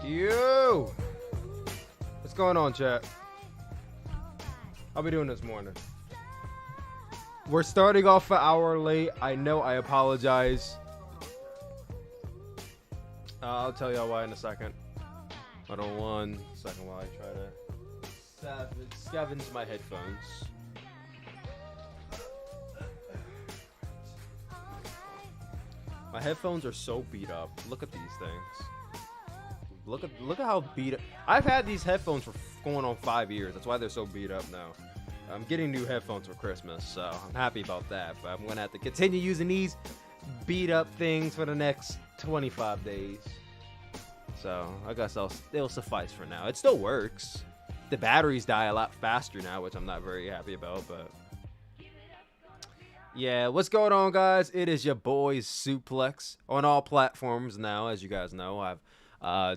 You! What's going on, chat? How we doing this morning? We're starting off an hour late. I know, I apologize. I'll tell y'all why in a second. Hold on one second while I try to scavenge my headphones. My headphones are so beat up. Look at these things. Look at how beat up. I've had these headphones for going on 5 years. That's why they're so beat up now. I'm getting new headphones for Christmas, so I'm happy about that. But I'm gonna have to continue using these beat up things for the next 25 days. So I guess it'll suffice for now. It still works. The batteries die a lot faster now, which I'm not very happy about, but yeah, what's going on, guys? It is your boys Suplex on all platforms now. As you guys know, I've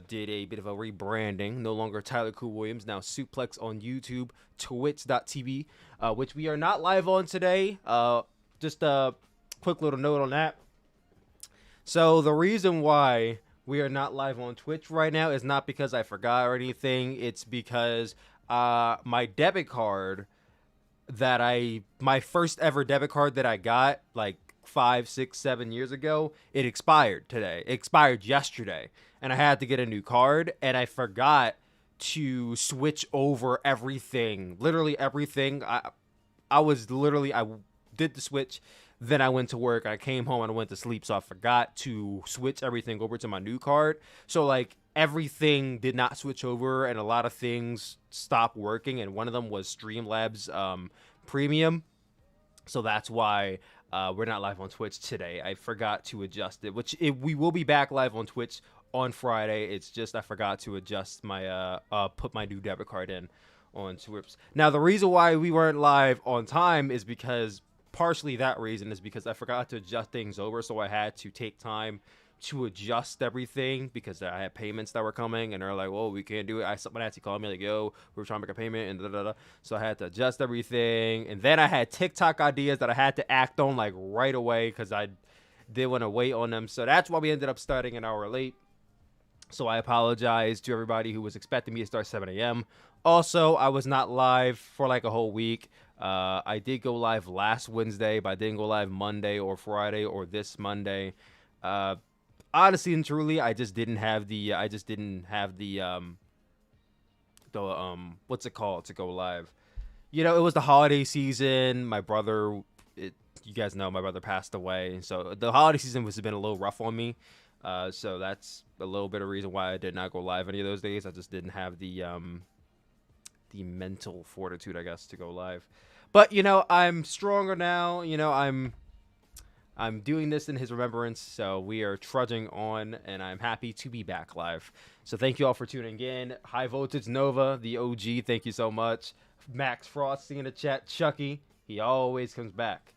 did a bit of a rebranding. No longer Tyler Cool Williams, now Suplex on YouTube, twitch.tv, which we are not live on today. Just a quick little note on that. So the reason why we are not live on Twitch right now is not because I forgot or anything. It's because my debit card my first ever debit card that I got like 5, 6, 7 years ago, it expired today. It expired yesterday, and I had to get a new card, and I forgot to switch over everything. Literally everything. I did the switch, then I went to work, I came home and I went to sleep, so I forgot to switch everything over to my new card. So like everything did not switch over, and a lot of things stopped working, and one of them was Streamlabs Premium. So that's why we're not live on Twitch today. I forgot to adjust it, we will be back live on Twitch on Friday. It's just I forgot to adjust my put my new debit card in on Twitch. Now the reason why we weren't live on time is because partially that reason is because I forgot to adjust things over, so I had to take time to adjust everything because I had payments that were coming, and they're like, "Well, we can't do it." Someone actually called me like, "Yo, we were trying to make a payment," and da da da. So I had to adjust everything, and then I had TikTok ideas that I had to act on like right away because I didn't want to wait on them. So that's why we ended up starting an hour late. So I apologize to everybody who was expecting me to start 7 a.m. Also, I was not live for like a whole week. I did go live last Wednesday, but I didn't go live Monday or Friday or this Monday. Honestly and truly, I just didn't have the what's it called to go live. You know, it was the holiday season. My brother, you guys know my brother passed away, so the holiday season has been a little rough on me. So that's a little bit of reason why I did not go live any of those days. I just didn't have the mental fortitude, I guess, to go live. But you know, I'm stronger now. You know, I'm doing this in his remembrance, so we are trudging on, and I'm happy to be back live. So thank you all for tuning in. High Voltage Nova, the OG, thank you so much. Max Frosty in the chat. Chucky, he always comes back.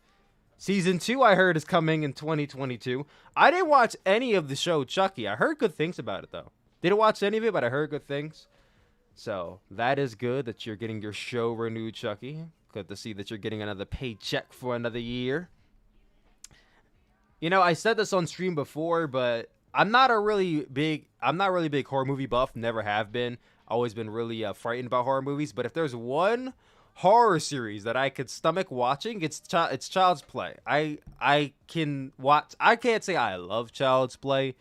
Season 2, I heard, is coming in 2022. I didn't watch any of the show Chucky. I heard good things about it, though. Didn't watch any of it, but I heard good things. So that is good that you're getting your show renewed, Chucky. Good to see that you're getting another paycheck for another year. You know, I said this on stream before, but I'm not really big horror movie buff. Never have been. Always been really frightened about horror movies. But if there's one horror series that I could stomach watching, it's Child's Play. I can watch. I can't say I love Child's Play,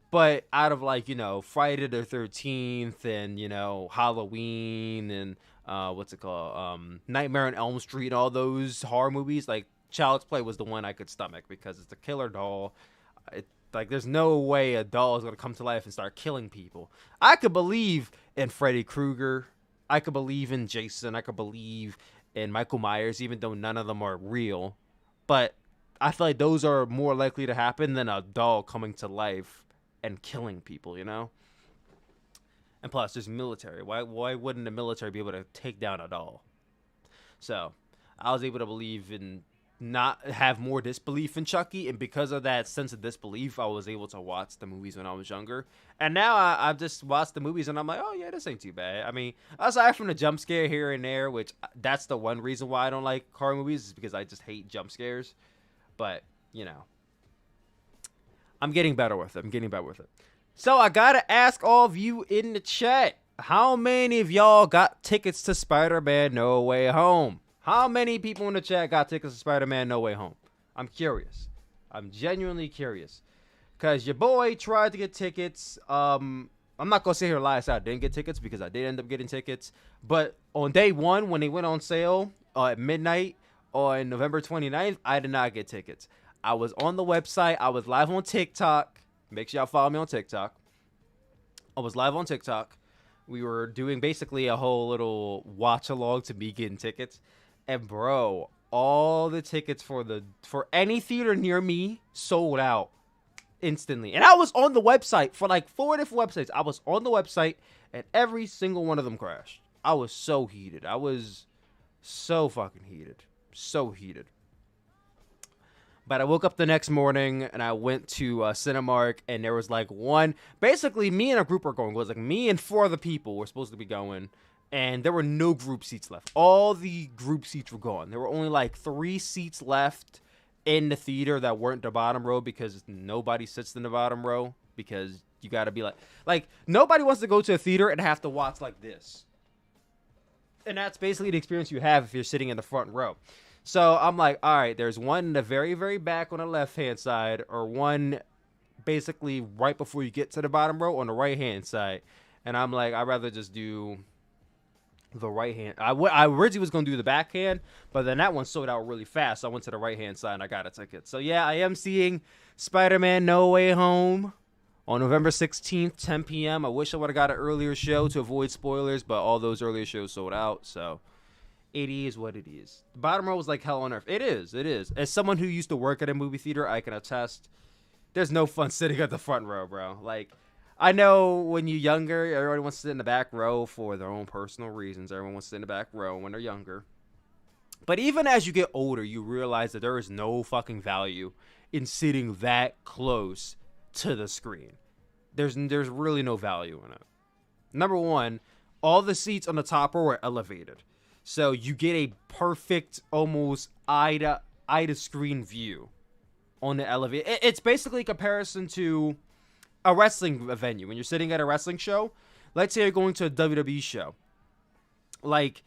but out of like, you know, Friday the 13th and, you know, Halloween and what's it called, Nightmare on Elm Street and all those horror movies, like Child's Play was the one I could stomach because it's a killer doll. Like, there's no way a doll is going to come to life and start killing people. I could believe in Freddy Krueger. I could believe in Jason. I could believe in Michael Myers, even though none of them are real. But I feel like those are more likely to happen than a doll coming to life and killing people, you know? And plus, there's military. Why wouldn't the military be able to take down a doll? So, I was able to believe in not have more disbelief in Chucky, and because of that sense of disbelief, I was able to watch the movies when I was younger. And now I've just watched the movies and I'm like, oh yeah, this ain't too bad. I mean, aside from the jump scare here and there, which that's the one reason why I don't like horror movies, is because I just hate jump scares. But, you know, I'm getting better with it. So I gotta ask all of you in the chat, how many of y'all got tickets to Spider-Man No Way Home? How many people in the chat got tickets to Spider-Man No Way Home? I'm curious. I'm genuinely curious. Because your boy tried to get tickets. I'm not going to sit here and lie. I didn't get tickets because I did end up getting tickets. But on day one, when they went on sale at midnight on November 29th, I did not get tickets. I was on the website. I was live on TikTok. Make sure y'all follow me on TikTok. I was live on TikTok. We were doing basically a whole little watch along to me getting tickets. And bro, all the tickets for any theater near me sold out instantly. And I was on the website for like 4 different websites. I was on the website and every single one of them crashed. I was so heated. I was so fucking heated. So heated. But I woke up the next morning and I went to Cinemark, and there was like one. Basically, me and a group were going. It was like me and 4 other people were supposed to be going, and there were no group seats left. All the group seats were gone. There were only like 3 seats left in the theater that weren't the bottom row, because nobody sits in the bottom row, because you got to be like nobody wants to go to a theater and have to watch like this. And that's basically the experience you have if you're sitting in the front row. So I'm like, all right, there's one in the very, very back on the left-hand side, or one basically right before you get to the bottom row on the right-hand side. And I'm like, I'd rather just do the right hand. I originally was going to do the backhand, but then that one sold out really fast. So I went to the right-hand side and I got a ticket. So yeah, I am seeing Spider-Man No Way Home on November 16th, 10 p.m. I wish I would have got an earlier show to avoid spoilers, but all those earlier shows sold out, so it is what it is. The bottom row was like hell on earth. It is. As someone who used to work at a movie theater, I can attest, there's no fun sitting at the front row, bro. Like, I know when you're younger, everybody wants to sit in the back row for their own personal reasons. Everyone wants to sit in the back row when they're younger. But even as you get older, you realize that there is no fucking value in sitting that close to the screen. There's really no value in it. Number one, all the seats on the top row are elevated. So you get a perfect, almost eye to screen view on the elevator. It's basically a comparison to a wrestling venue. When you're sitting at a wrestling show, let's say you're going to a WWE show. Like,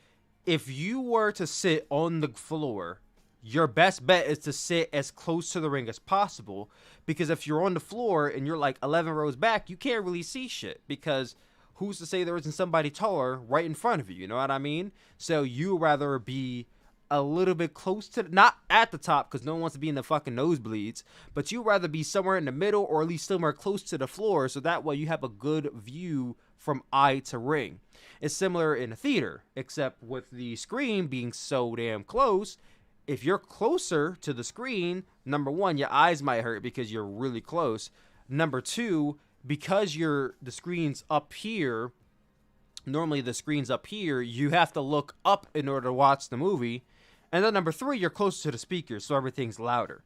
if you were to sit on the floor, your best bet is to sit as close to the ring as possible, because if you're on the floor and you're like 11 rows back, you can't really see shit, because who's to say there isn't somebody taller right in front of you? You know what I mean? So you rather be a little bit close to, not at the top, because no one wants to be in the fucking nosebleeds, but you rather be somewhere in the middle, or at least somewhere close to the floor, so that way you have a good view from eye to ring. It's similar in a theater, except with the screen being so damn close. If you're closer to the screen, number one, your eyes might hurt because you're really close. Number two, because the screen's up here, normally the screen's up here, you have to look up in order to watch the movie. And then number three, you're closer to the speakers, so everything's louder.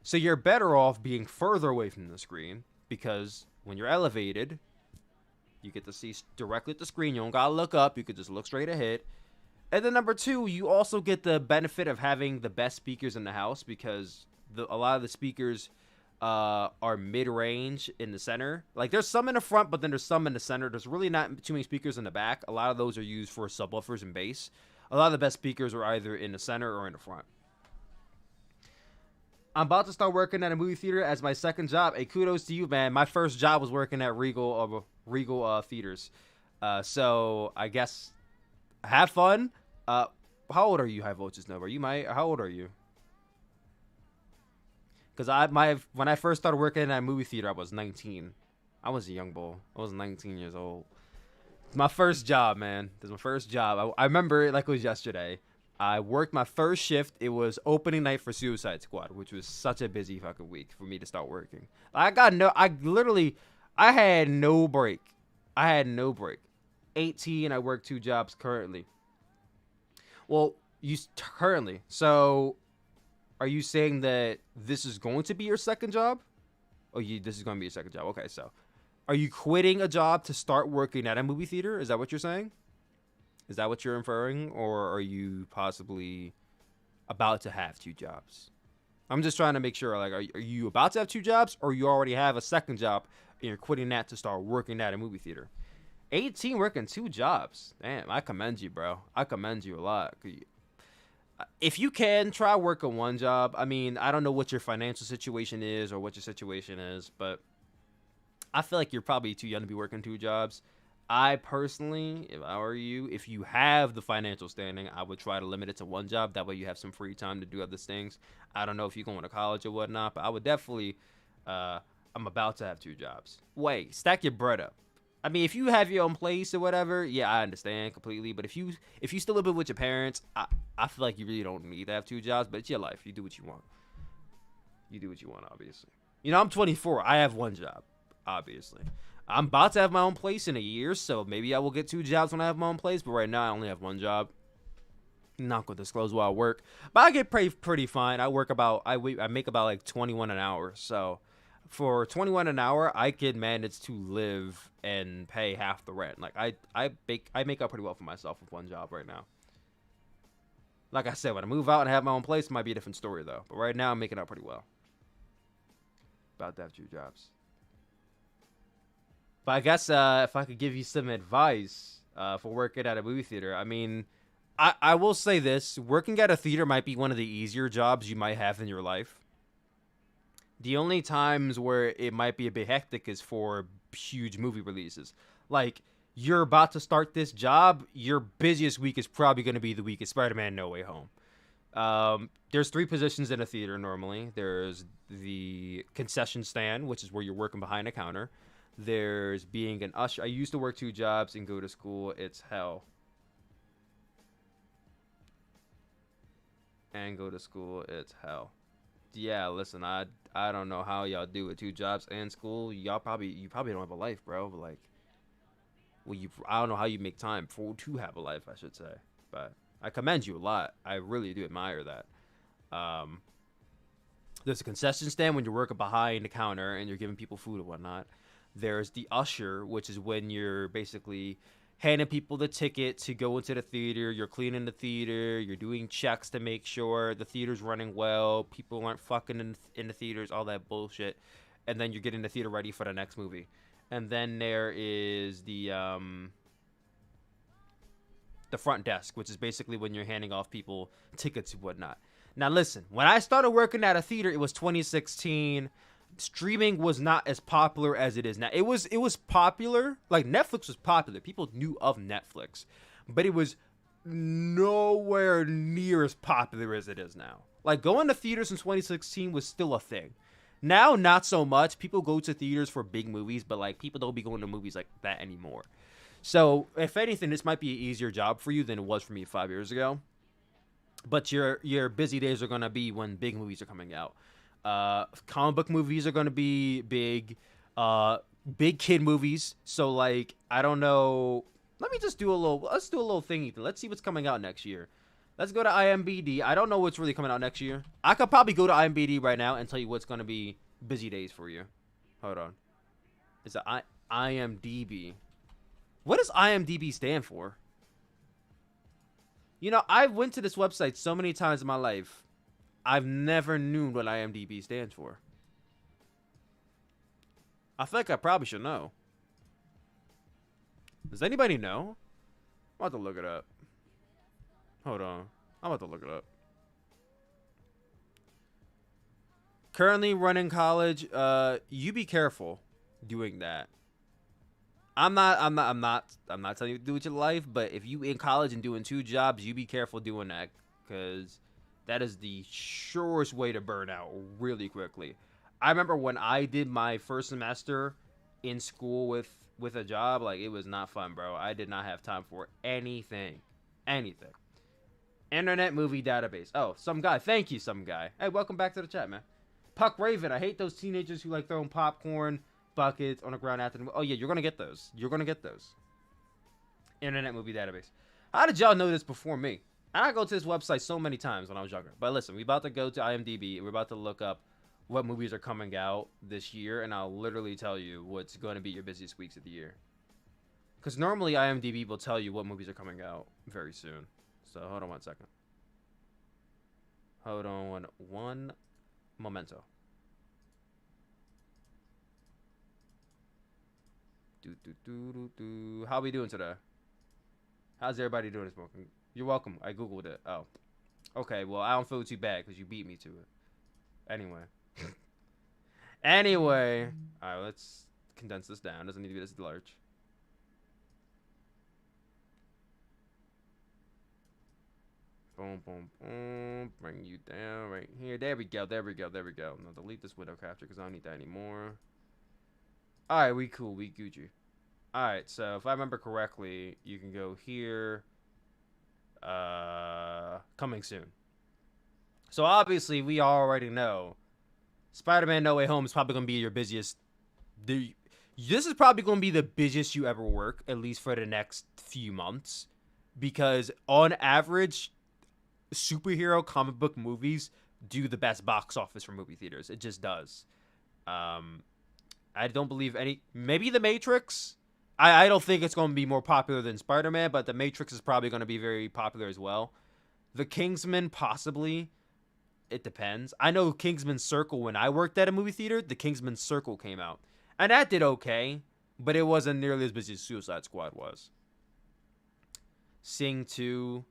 So you're better off being further away from the screen, because when you're elevated, you get to see directly at the screen. You don't gotta look up. You could just look straight ahead. And then number two, you also get the benefit of having the best speakers in the house, because a lot of the speakers are mid-range in the center. Like, there's some in the front, but then there's some in the center. There's really not too many speakers in the back. A lot of those are used for subwoofers and bass. A lot of the best speakers are either in the center or in the front. I'm about to start working at a movie theater as my second job. Hey, kudos to you, man. My first job was working at Regal Theaters. So I guess have fun. How old are you, High Voltage Nova? How old are you? Because when I first started working in that movie theater, I was 19. I was a young bull. I was 19 years old. My first job, man. This is my first job. I remember it like it was yesterday. I worked my first shift. It was opening night for Suicide Squad, which was such a busy fucking week for me to start working. I had no break. 18, I work 2 jobs currently. Well, currently. So, are you saying that this is going to be your second job? This is going to be your second job. Okay, so are you quitting a job to start working at a movie theater? Is that what you're saying? Is that what you're inferring? Or are you possibly about to have 2 jobs? I'm just trying to make sure, like, are you about to have 2 jobs, or you already have a second job and you're quitting that to start working at a movie theater. 18 working 2 jobs. Damn, I commend you, bro. I commend you a lot. If you can, try working 1 job. I mean, I don't know what your financial situation is or what your situation is, but I feel like you're probably too young to be working 2 jobs. I personally, if I were you, if you have the financial standing, I would try to limit it to 1 job. That way you have some free time to do other things. I don't know if you're going to college or whatnot, but I would definitely, I'm about to have 2 jobs. Wait, stack your bread up. I mean, if you have your own place or whatever, yeah, I understand completely. But if you still live with your parents, I feel like you really don't need to have 2 jobs. But it's your life. You do what you want. You do what you want, obviously. You know, I'm 24. I have 1 job, obviously. I'm about to have my own place in a year, so maybe I will get 2 jobs when I have my own place. But right now, I only have 1 job. I'm not going to disclose where I work, but I get paid pretty fine. I make about like 21 an hour. So for 21 an hour, I can manage to live and pay half the rent. Like I make up pretty well for myself with 1 job right now. Like I said, when I move out and have my own place, it might be a different story though. But right now, I'm making up pretty well. About to have 2 jobs. But I guess if I could give you some advice for working at a movie theater, I mean, I will say this. Working at a theater might be one of the easier jobs you might have in your life. The only times where it might be a bit hectic is for huge movie releases. Like, you're about to start this job, your busiest week is probably going to be the week of Spider-Man No Way Home. There's 3 positions in a theater normally. There's the concession stand, which is where you're working behind a counter. There's being an usher. I used to work 2 jobs and go to school. It's hell. And go to school. It's hell. Yeah, listen, I don't know how y'all do it. 2 jobs and school. You probably don't have a life, bro. But like, well, I don't know how you make time to have a life, I should say. But I commend you a lot. I really do admire that. There's a concession stand when you're working behind the counter and you're giving people food and whatnot. There's the usher, which is when you're basically handing people the ticket to go into the theater. You're cleaning the theater. You're doing checks to make sure the theater's running well. People aren't fucking in the theaters, all that bullshit. And then you're getting the theater ready for the next movie. And then there is the front desk, which is basically when you're handing off people tickets and whatnot. Now, listen, when I started working at a theater, it was 2016. Streaming was not as popular as it is now. It was popular. Like, Netflix was popular. People knew of Netflix. But it was nowhere near as popular as it is now. Like, going to theaters in 2016 was still a thing. Now, not so much. People go to theaters for big movies, but, like, people don't be going to movies like that anymore. So, if anything, this might be an easier job for you than it was for me 5 years ago. But your busy days are going to be when big movies are coming out. Comic book movies are going to be big. Big kid movies. So, like, I don't know. Let's do a little thingy. Let's see what's coming out next year. Let's go to IMDb. I don't know what's really coming out next year. I could probably go to IMDb right now and tell you what's going to be busy days for you. Hold on. It's IMDb. What does IMDb stand for? You know, I went to this website so many times in my life. I've never known what IMDb stands for. I feel like I probably should know. Does anybody know? I'm about to look it up. Hold on. I'm about to look it up. Currently running college. You be careful doing that. I'm not telling you to do it with your life, but if you in college and doing 2 jobs, you be careful doing that, because that is the surest way to burn out really quickly. I remember when I did my first semester in school with a job, like, it was not fun, bro. I did not have time for anything. Internet Movie Database. Oh, some guy. Thank you, some guy. Hey, welcome back to the chat, man. Puck Raven. I hate those teenagers who like throwing popcorn buckets on the ground after the... Oh, yeah, you're going to get those. Internet Movie Database. How did y'all know this before me? I go to this website so many times when I was younger. But listen, we're about to go to IMDb. We're about to look up what movies are coming out this year, and I'll literally tell you what's going to be your busiest weeks of the year. Because normally IMDb will tell you what movies are coming out very soon. So hold on 1 second. Hold on one momento. How we doing today? How's everybody doing this morning? You're welcome. I googled it. Oh, okay. Well, I don't feel too bad because you beat me to it. Anyway. Anyway. All right. Let's condense this down. Doesn't need to be this large. Boom, boom, boom. Bring you down right here. There we go. There we go. There we go. Now delete this window capture because I don't need that anymore. All right. We cool. We Gucci. All right. So if I remember correctly, you can go here. Coming soon. So obviously we already know Spider-Man No Way Home is probably going to be your busiest. This is probably going to be the busiest you ever work, at least for the next few months. Because on average, superhero comic book movies do the best box office for movie theaters. It just does. I don't believe any. Maybe The Matrix. I don't think it's going to be more popular than Spider-Man, but The Matrix is probably going to be very popular as well. The Kingsman, possibly. It depends. I know Kingsman Circle, when I worked at a movie theater, the Kingsman Circle came out. And that did okay, but it wasn't nearly as busy as Suicide Squad was. Sing 2.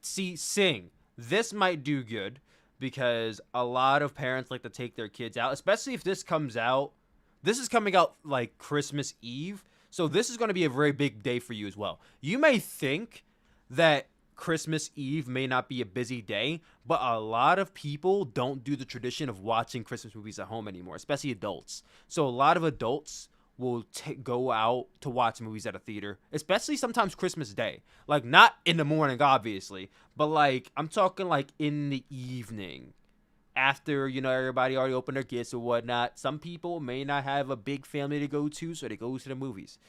Sing. This might do good because a lot of parents like to take their kids out, especially if this comes out. This is coming out like Christmas Eve. So this is going to be a very big day for you as well. You may think that Christmas Eve may not be a busy day, but a lot of people don't do the tradition of watching Christmas movies at home anymore, especially adults. So a lot of adults will go out to watch movies at a theater, especially sometimes Christmas Day. Like, not in the morning, obviously, but like, I'm talking like in the evening. After, everybody already opened their gifts or whatnot. Some people may not have a big family to go to, so they go to the movies.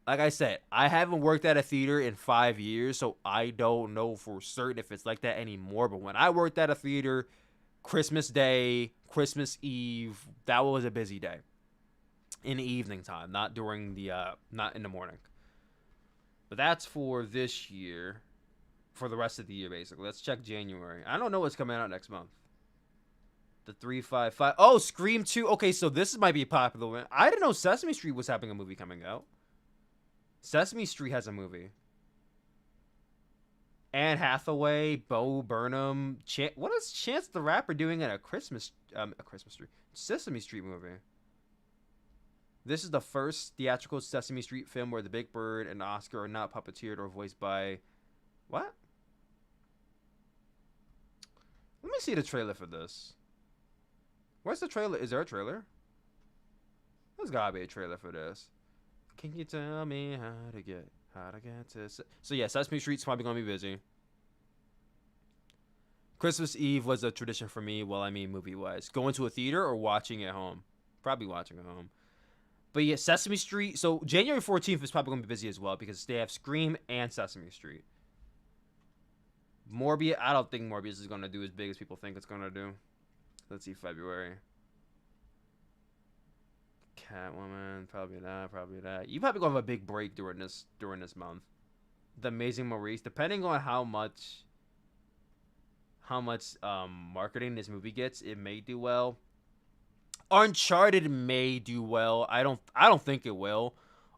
Like I said, I haven't worked at a theater in 5 years, so I don't know for certain if it's like that anymore. But when I worked at a theater, Christmas Day, Christmas Eve, that was a busy day. In the evening time, not in the morning. But that's for this year, for the rest of the year, basically. Let's check January. I don't know what's coming out next month. The 355. Oh, Scream 2. Okay, so this might be a popular one. I didn't know Sesame Street was having a movie coming out. Sesame Street has a movie. Anne Hathaway, Bo Burnham. What is Chance the Rapper doing in a Sesame Street movie? This is the first theatrical Sesame Street film where the Big Bird and Oscar are not puppeteered or voiced by. What? Let me see the trailer for this. Where's the trailer? Is there a trailer? There's gotta be a trailer for this. Can you tell me how to get to... So yeah, Sesame Street's probably gonna be busy. Christmas Eve was a tradition for me. Well, I mean movie-wise. Going to a theater or watching at home? Probably watching at home. But yeah, Sesame Street... So January 14th is probably gonna be busy as well because they have Scream and Sesame Street. Morbius... I don't think Morbius is gonna do as big as people think it's gonna do. Let's see, February. Catwoman, probably that. You probably gonna have a big break during this month. The Amazing Maurice, depending on how much marketing this movie gets, it may do well. Uncharted may do well. I don't think it will,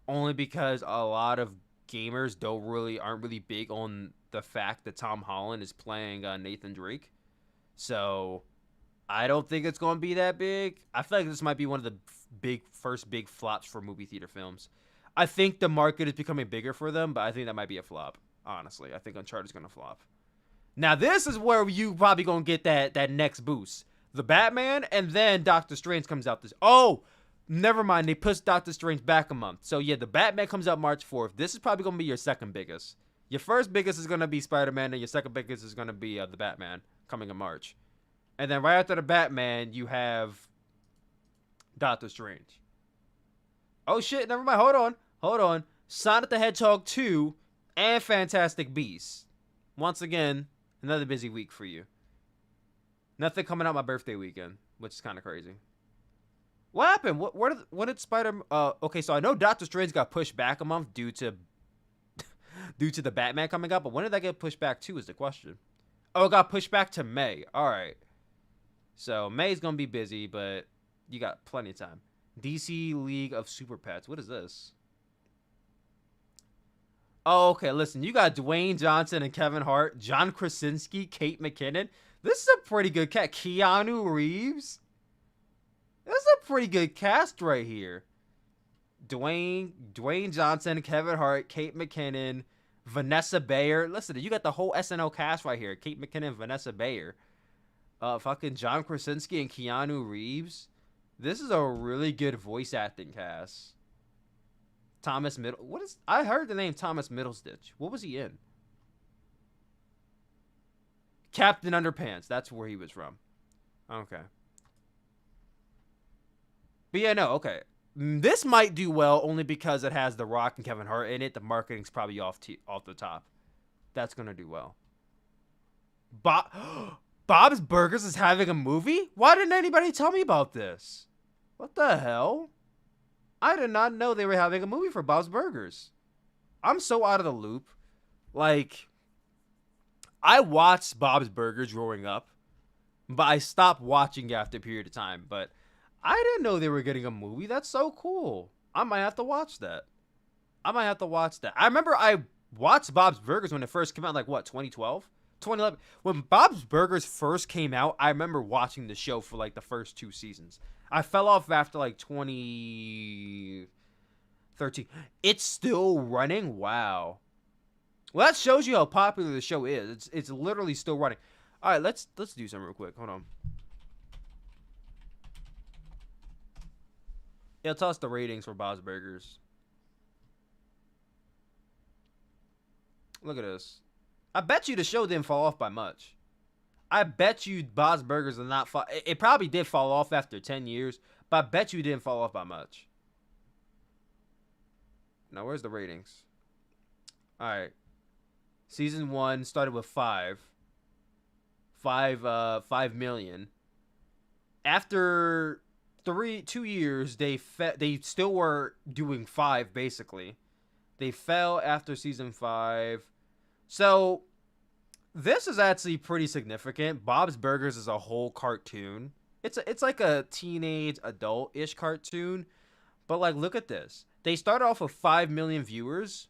only because a lot of gamers aren't really big on the fact that Tom Holland is playing Nathan Drake. So I don't think it's going to be that big. I feel like this might be one of the first big flops for movie theater films. I think the market is becoming bigger for them, but I think that might be a flop. Honestly, I think Uncharted is going to flop. Now, this is where you probably going to get that next boost. The Batman, and then Doctor Strange comes out this... Oh, never mind. They pushed Doctor Strange back a month. So, yeah, the Batman comes out March 4th. This is probably going to be your second biggest. Your first biggest is going to be Spider-Man, and your second biggest is going to be the Batman coming in March. And then right after the Batman, you have Doctor Strange. Oh, shit. Never mind. Hold on. Sonic the Hedgehog 2 and Fantastic Beasts. Once again, another busy week for you. Nothing coming out my birthday weekend, which is kind of crazy. What happened? What did Spider... okay, so I know Doctor Strange got pushed back a month due to the Batman coming up, but when did that get pushed back to is the question. Oh, it got pushed back to May. All right. So May's going to be busy, but you got plenty of time. DC League of Super Pets. What is this? Oh, okay. Listen, you got Dwayne Johnson and Kevin Hart, John Krasinski, Kate McKinnon. This is a pretty good cast. Keanu Reeves. This is a pretty good cast right here. Dwayne Johnson, Kevin Hart, Kate McKinnon, Vanessa Bayer. Listen, you got the whole SNL cast right here. Kate McKinnon, Vanessa Bayer. Fucking John Krasinski and Keanu Reeves. This is a really good voice acting cast. Thomas Middle. What is? I heard the name Thomas Middleditch. What was he in? Captain Underpants. That's where he was from. Okay. But yeah, no. Okay. This might do well only because it has The Rock and Kevin Hart in it. The marketing's probably off the top. That's gonna do well. Bob's Burgers is having a movie? Why didn't anybody tell me about this? What the hell? I did not know they were having a movie for Bob's Burgers. I'm so out of the loop. Like, I watched Bob's Burgers growing up, but I stopped watching after a period of time. But I didn't know they were getting a movie. That's so cool. I might have to watch that. I remember I watched Bob's Burgers when it first came out, like, what, 2012? 2011. When Bob's Burgers first came out, I remember watching the show for, like, the first 2 seasons. I fell off after, like, 2013. It's still running? Wow. Well, that shows you how popular the show is. It's literally still running. All right, let's do something real quick. Hold on. It'll tell us the ratings for Bob's Burgers. Look at this. I bet you the show didn't fall off by much. I bet you Bob's Burgers did not fall. It probably did fall off after 10 years, but I bet you it didn't fall off by much. Now, where's the ratings? All right. Season 1 started with 5 million. After 2 years, they still were doing 5 basically. They fell after season 5. So this is actually pretty significant. Bob's Burgers is a whole cartoon. It's like a teenage adult-ish cartoon. But like, look at this. They started off with 5 million viewers,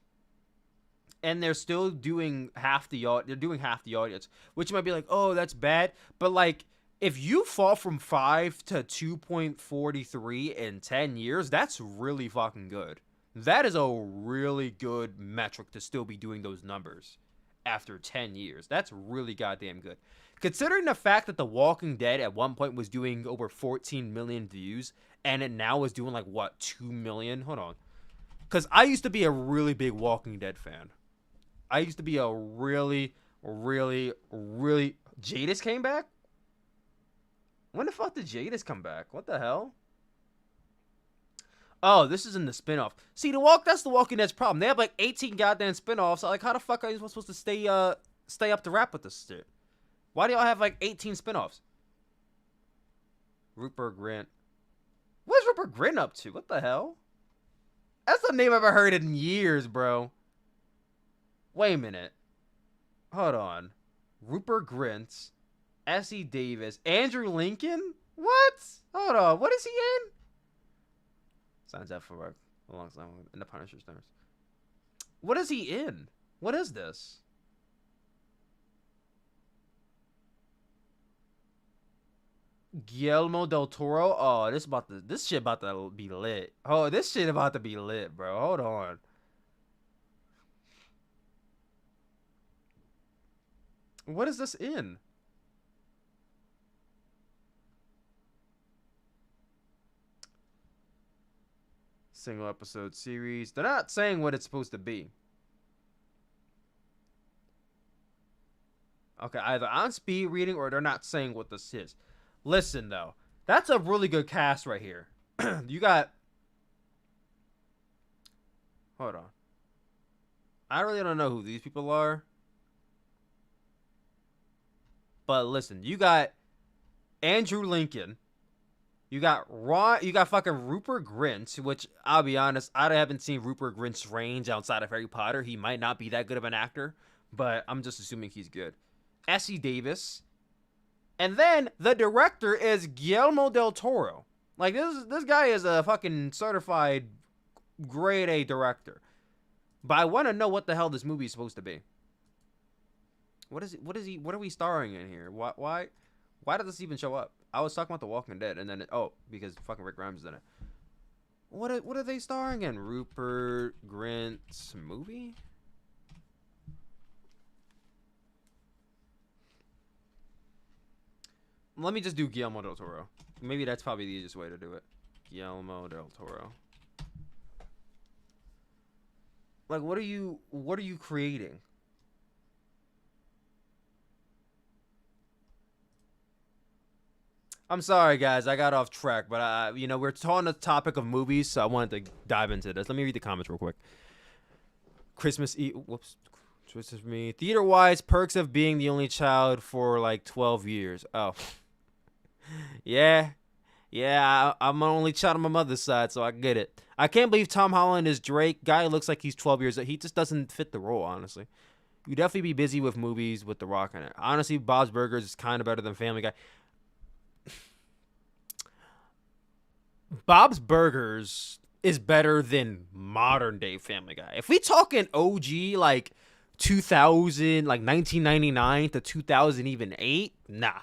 and they're still doing half the audience, which might be like, oh, that's bad. But like, if you fall from 5 to 2.43 in 10 years, that's really fucking good. That is a really good metric to still be doing those numbers after 10 years. That's really goddamn good. Considering the fact that The Walking Dead at one point was doing over 14 million views, and it now is doing like, what, 2 million? Hold on. Because I used to be a really big Walking Dead fan. I used to be a really... Jadis came back? When the fuck did Jadis come back? What the hell? Oh, this is in the spinoff. See, that's the Walking Dead's problem. They have like 18 goddamn spinoffs. Like, how the fuck are you supposed to stay up to rap with this shit? Why do y'all have like 18 spinoffs? Rupert Grint. What's Rupert Grint up to? What the hell? That's the name I've ever heard in years, bro. Wait a minute. Hold on. Rupert Grint, S.E. Davis, Andrew Lincoln? What? Hold on. What is he in? Signs up for work alongside in the Punisher's terms. What is he in? What is this? Guillermo del Toro. Oh, this shit about to be lit. Oh, this shit about to be lit, bro. Hold on. What is this in? Single episode series. They're not saying what it's supposed to be. Okay, either I'm speed reading or they're not saying what this is. Listen, though. That's a really good cast right here. You got... Hold on. I really don't know who these people are. But listen, you got Andrew Lincoln. You got fucking Rupert Grint, which I'll be honest, I haven't seen Rupert Grint's range outside of Harry Potter. He might not be that good of an actor, but I'm just assuming he's good. S.E. Davis. And then the director is Guillermo del Toro. Like, this guy is a fucking certified grade A director. But I want to know what the hell this movie is supposed to be. What is it? What are we starring in here? Why did this even show up? I was talking about The Walking Dead, and then because fucking Rick Grimes is in it. What are they starring in? Rupert Grint's movie? Let me just do Guillermo del Toro. Maybe that's probably the easiest way to do it. Guillermo del Toro. Like, what are you creating? I'm sorry, guys. I got off track, but we're on the topic of movies, so I wanted to dive into this. Let me read the comments real quick. Christmas Eve. Whoops. Twisted for me. Theater-wise, perks of being the only child for like 12 years. Oh. Yeah, I'm an only child on my mother's side, so I get it. I can't believe Tom Holland is Drake. Guy looks like he's 12 years old. He just doesn't fit the role, honestly. You'd definitely be busy with movies with The Rock in it. Honestly, Bob's Burgers is kind of better than Family Guy. Bob's Burgers is better than modern day Family Guy. If we talking OG, like 2000, like 1999 to 2000, even 8, nah.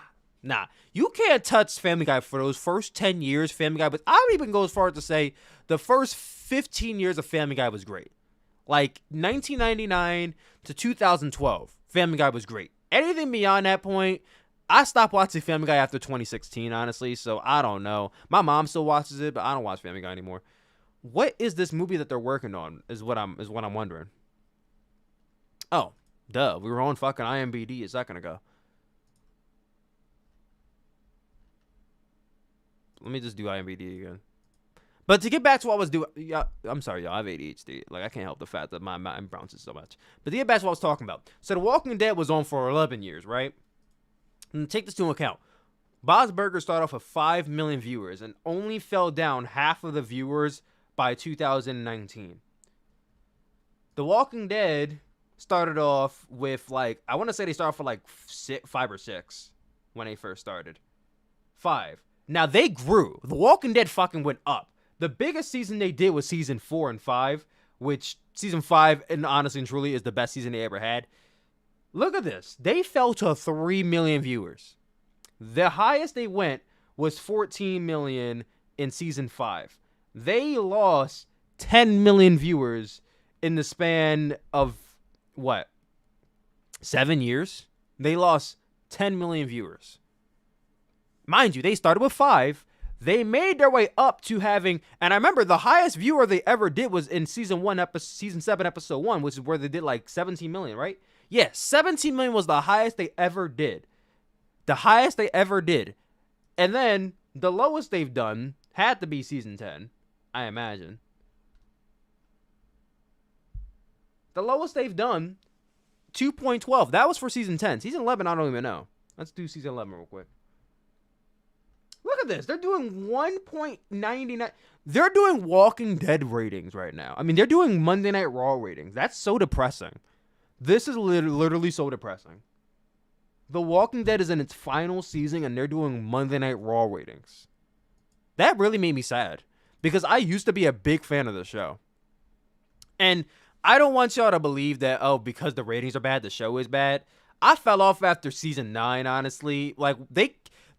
You can't touch Family Guy for those first 10 years. Family Guy, but I would even go as far as to say the first 15 years of Family Guy was great. Like 1999 to 2012, Family Guy was great. Anything beyond that point, I stopped watching Family Guy after 2016, honestly, so I don't know. My mom still watches it, but I don't watch Family Guy anymore. What is this movie that they're working on? Is what I'm wondering. Oh, duh. We were on fucking IMDb a second ago. Let me just do IMDb again. But to get back to what I was doing, yeah, I'm sorry, y'all. I have ADHD. Like, I can't help the fact that my mind bounces so much. But to get back to what I was talking about. So, The Walking Dead was on for 11 years, right? And take this into account. Bob's Burgers started off with 5 million viewers and only fell down half of the viewers by 2019. The Walking Dead started off with, like, I want to say they started off with, like, 5 or 6 when they first started. 5. Now, they grew. The Walking Dead fucking went up. The biggest season they did was season 4 and 5, which season 5, and honestly and truly, is the best season they ever had. Look at this. They fell to 3 million viewers. The highest they went was 14 million in season 5. They lost 10 million viewers in the span of, 7 years? They lost 10 million viewers. Mind you, they started with 5. They made their way up to having, and I remember the highest viewer they ever did was in season 7, episode 1, which is where they did like 17 million, right? Yeah, 17 million was the highest they ever did. The highest they ever did. And then the lowest they've done had to be season 10, I imagine. The lowest they've done, 2.12. That was for season 10. Season 11, I don't even know. Let's do season 11 real quick. Look at this. They're doing 1.99. They're doing Walking Dead ratings right now. I mean, they're doing Monday Night Raw ratings. That's so depressing. This is literally so depressing. The Walking Dead is in its final season, and they're doing Monday Night Raw ratings. That really made me sad, because I used to be a big fan of the show. And I don't want y'all to believe that, because the ratings are bad, the show is bad. I fell off after season 9, honestly. Like,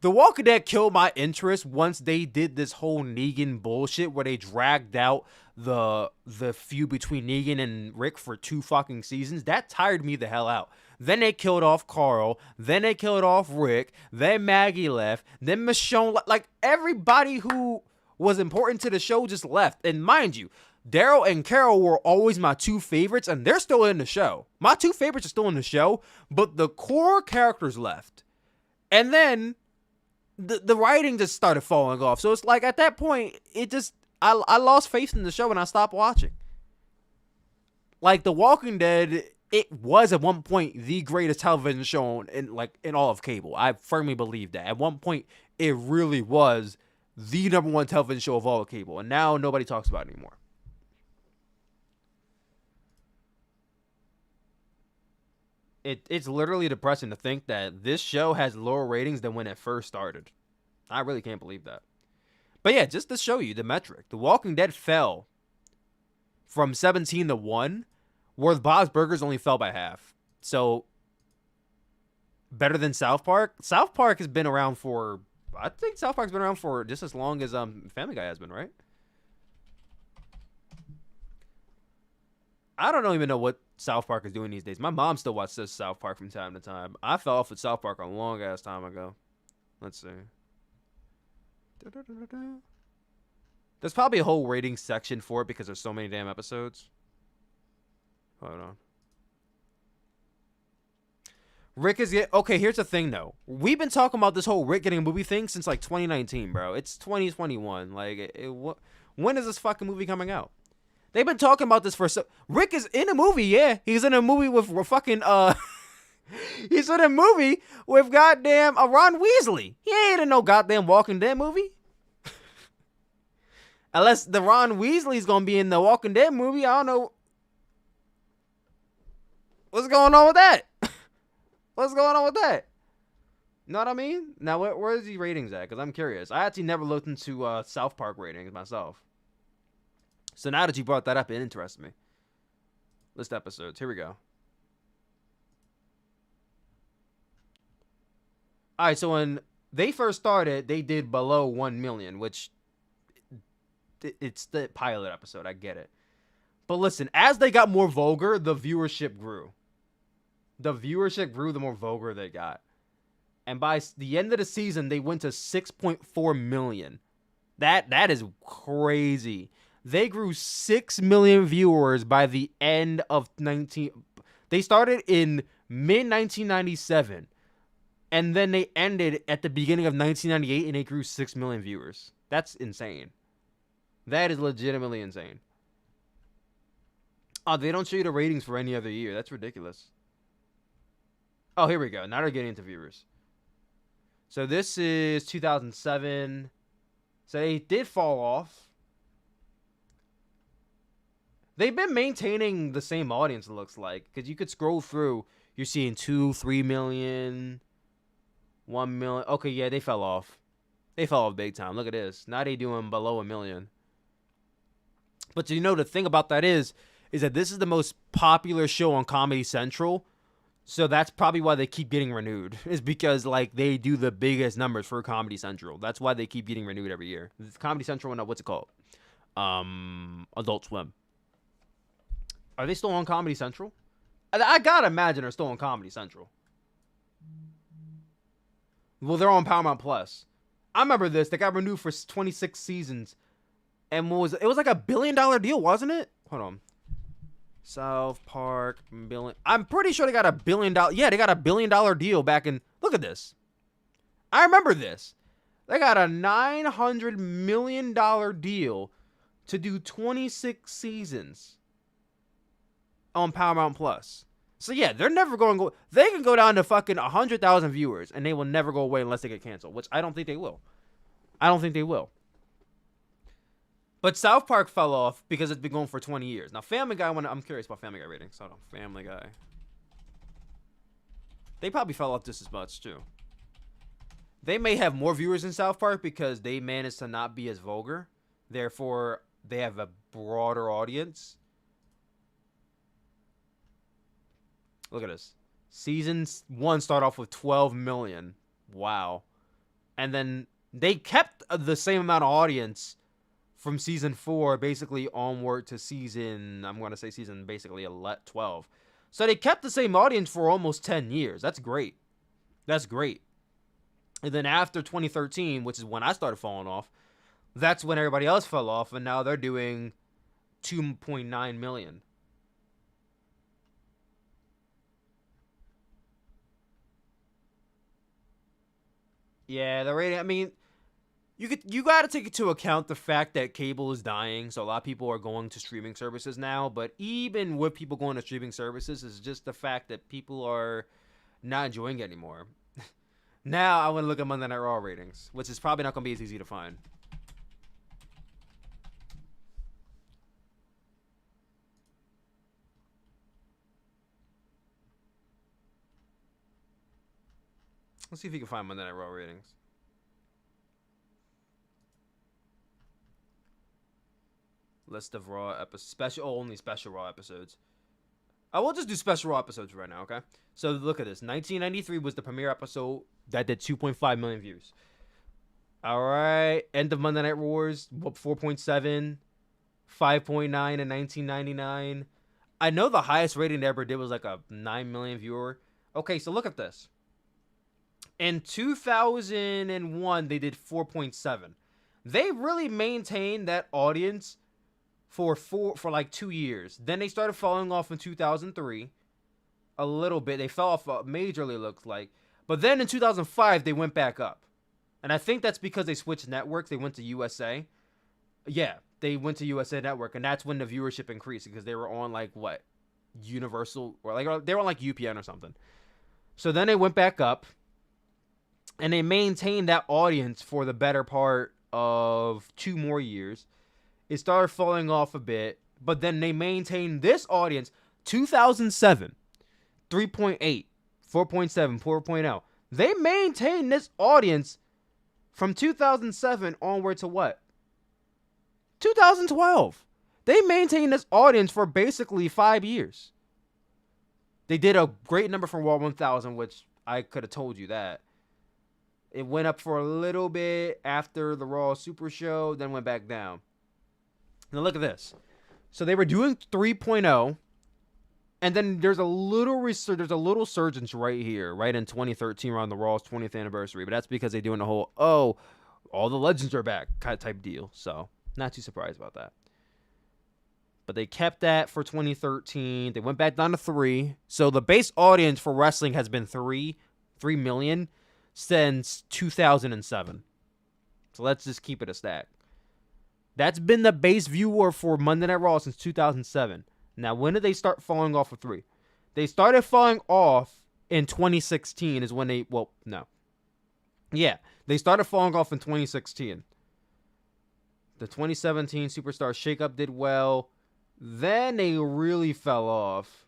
The Walking Dead killed my interest once they did this whole Negan bullshit where they dragged out the feud between Negan and Rick for 2 fucking seasons. That tired me the hell out. Then they killed off Carl. Then they killed off Rick. Then Maggie left. Then Michonne, like everybody who was important to the show just left. And mind you, Daryl and Carol were always my 2 favorites, and they're still in the show. My 2 favorites are still in the show, but the core characters left. And then the writing just started falling off. So it's like at that point, I lost faith in the show and I stopped watching. Like The Walking Dead, it was at one point the greatest television show in all of cable. I firmly believe that. At one point, it really was the number 1 television show of all of cable, and now nobody talks about it anymore. It's literally depressing to think that this show has lower ratings than when it first started. I really can't believe that. But yeah, just to show you the metric, The Walking Dead fell from 17 to 1, where Bob's Burgers only fell by half. So better than South Park. South Park has been around for, I think South Park's been around for just as long as Family Guy has been, right? I don't even know what South Park is doing these days. My mom still watches South Park from time to time. I fell off with South Park a long ass time ago. Let's see. There's probably a whole rating section for it because there's so many damn episodes. Hold on. Rick is okay. Here's the thing, though. We've been talking about this whole Rick getting a movie thing since like 2019, bro. It's 2021. Like, when is this fucking movie coming out? They've been talking about this for Rick is in a movie, yeah. He's in a movie with fucking he's in a movie with goddamn Ron Weasley. He ain't in no goddamn Walking Dead movie. Unless the Ron Weasley's gonna be in the Walking Dead movie, I don't know. What's going on with that? What's going on with that? You know what I mean? Now, where's the ratings at? Because I'm curious. I actually never looked into South Park ratings myself. So now that you brought that up, it interests me. List episodes. Here we go. All right, so when they first started, they did below 1 million, which it's the pilot episode. I get it. But listen, as they got more vulgar, the viewership grew. The viewership grew the more vulgar they got. And by the end of the season, they went to 6.4 million. That is crazy. They grew 6 million viewers by the end of They started in mid-1997. And then they ended at the beginning of 1998 and they grew 6 million viewers. That's insane. That is legitimately insane. Oh, they don't show you the ratings for any other year. That's ridiculous. Oh, here we go. Now they're getting into viewers. So this is 2007. So they did fall off. They've been maintaining the same audience, it looks like. Because you could scroll through. You're seeing 2, 3 million, 1 million. Okay, yeah, they fell off. They fell off big time. Look at this. Now they doing below 1 million. But you know, the thing about that is that this is the most popular show on Comedy Central. So that's probably why they keep getting renewed. Is because, like, they do the biggest numbers for Comedy Central. That's why they keep getting renewed every year. Comedy Central, what's it called? Adult Swim. Are they still on Comedy Central? I gotta imagine they're still on Comedy Central. Well, they're on Paramount Plus. I remember this. They got renewed for 26 seasons. And it was like $1 billion deal, wasn't it? Hold on. South Park billion. I'm pretty sure they got $1 billion. Yeah, they got $1 billion deal back in. Look at this. I remember this. They got a $900 million deal to do 26 seasons on Paramount Plus. So yeah, they're never going to go. They can go down to fucking 100,000 viewers and they will never go away unless they get canceled, which I don't think they will. I don't think they will. But South Park fell off because it's been going for 20 years. Now, Family Guy, I'm curious about Family Guy ratings. Hold on. Family Guy. They probably fell off just as much, too. They may have more viewers in South Park because they managed to not be as vulgar. Therefore, they have a broader audience. Look at this. Season 1 started off with 12 million. Wow. And then they kept the same amount of audience from season 4 basically onward to season, I'm going to say season basically 12. So they kept the same audience for almost 10 years. That's great. That's great. And then after 2013, which is when I started falling off, that's when everybody else fell off. And now they're doing 2.9 million. Yeah, the rating, I mean, you got to take into account the fact that cable is dying, so a lot of people are going to streaming services now. But even with people going to streaming services, it's just the fact that people are not enjoying it anymore. Now I want to look at Monday Night Raw ratings, which is probably not going to be as easy to find. Let's see if you can find Monday Night Raw ratings. List of Raw episodes. Only special Raw episodes. I will just do special Raw episodes right now, okay? So look at this. 1993 was the premiere episode that did 2.5 million views. All right. End of Monday Night Wars, 4.7, 5.9 in 1999. I know the highest rating they ever did was like a 9 million viewer. Okay, so look at this. In 2001, they did 4.7. They really maintained that audience for like 2 years. Then they started falling off in 2003 a little bit. They fell off majorly, looked like. But then in 2005, they went back up. And I think that's because they switched networks. They went to USA. Yeah, they went to USA Network, and that's when the viewership increased because they were on like what? Universal, or like they were on like UPN or something. So then they went back up, and they maintained that audience for the better part of 2 more years. It started falling off a bit, but then they maintained this audience. 2007, 3.8, 4.7, 4.0. They maintained this audience from 2007 onward to what? 2012. They maintained this audience for basically 5 years. They did a great number for Raw 1000, which I could have told you that. It went up for a little bit after the Raw Super Show, then went back down. Now look at this. So they were doing 3.0, and then there's a little surgence right here, right in 2013 around the Raw's 20th anniversary. But that's because they're doing the whole, all the legends are back kind of type deal. So not too surprised about that. But they kept that for 2013. They went back down to 3. So the base audience for wrestling has been 3 million since 2007. So let's just keep it a stack. That's been the base viewer for Monday Night Raw since 2007. Now, when did they start falling off of 3? They started falling off in 2016 is when they, they started falling off in 2016. The 2017 Superstar Shakeup did well. Then they really fell off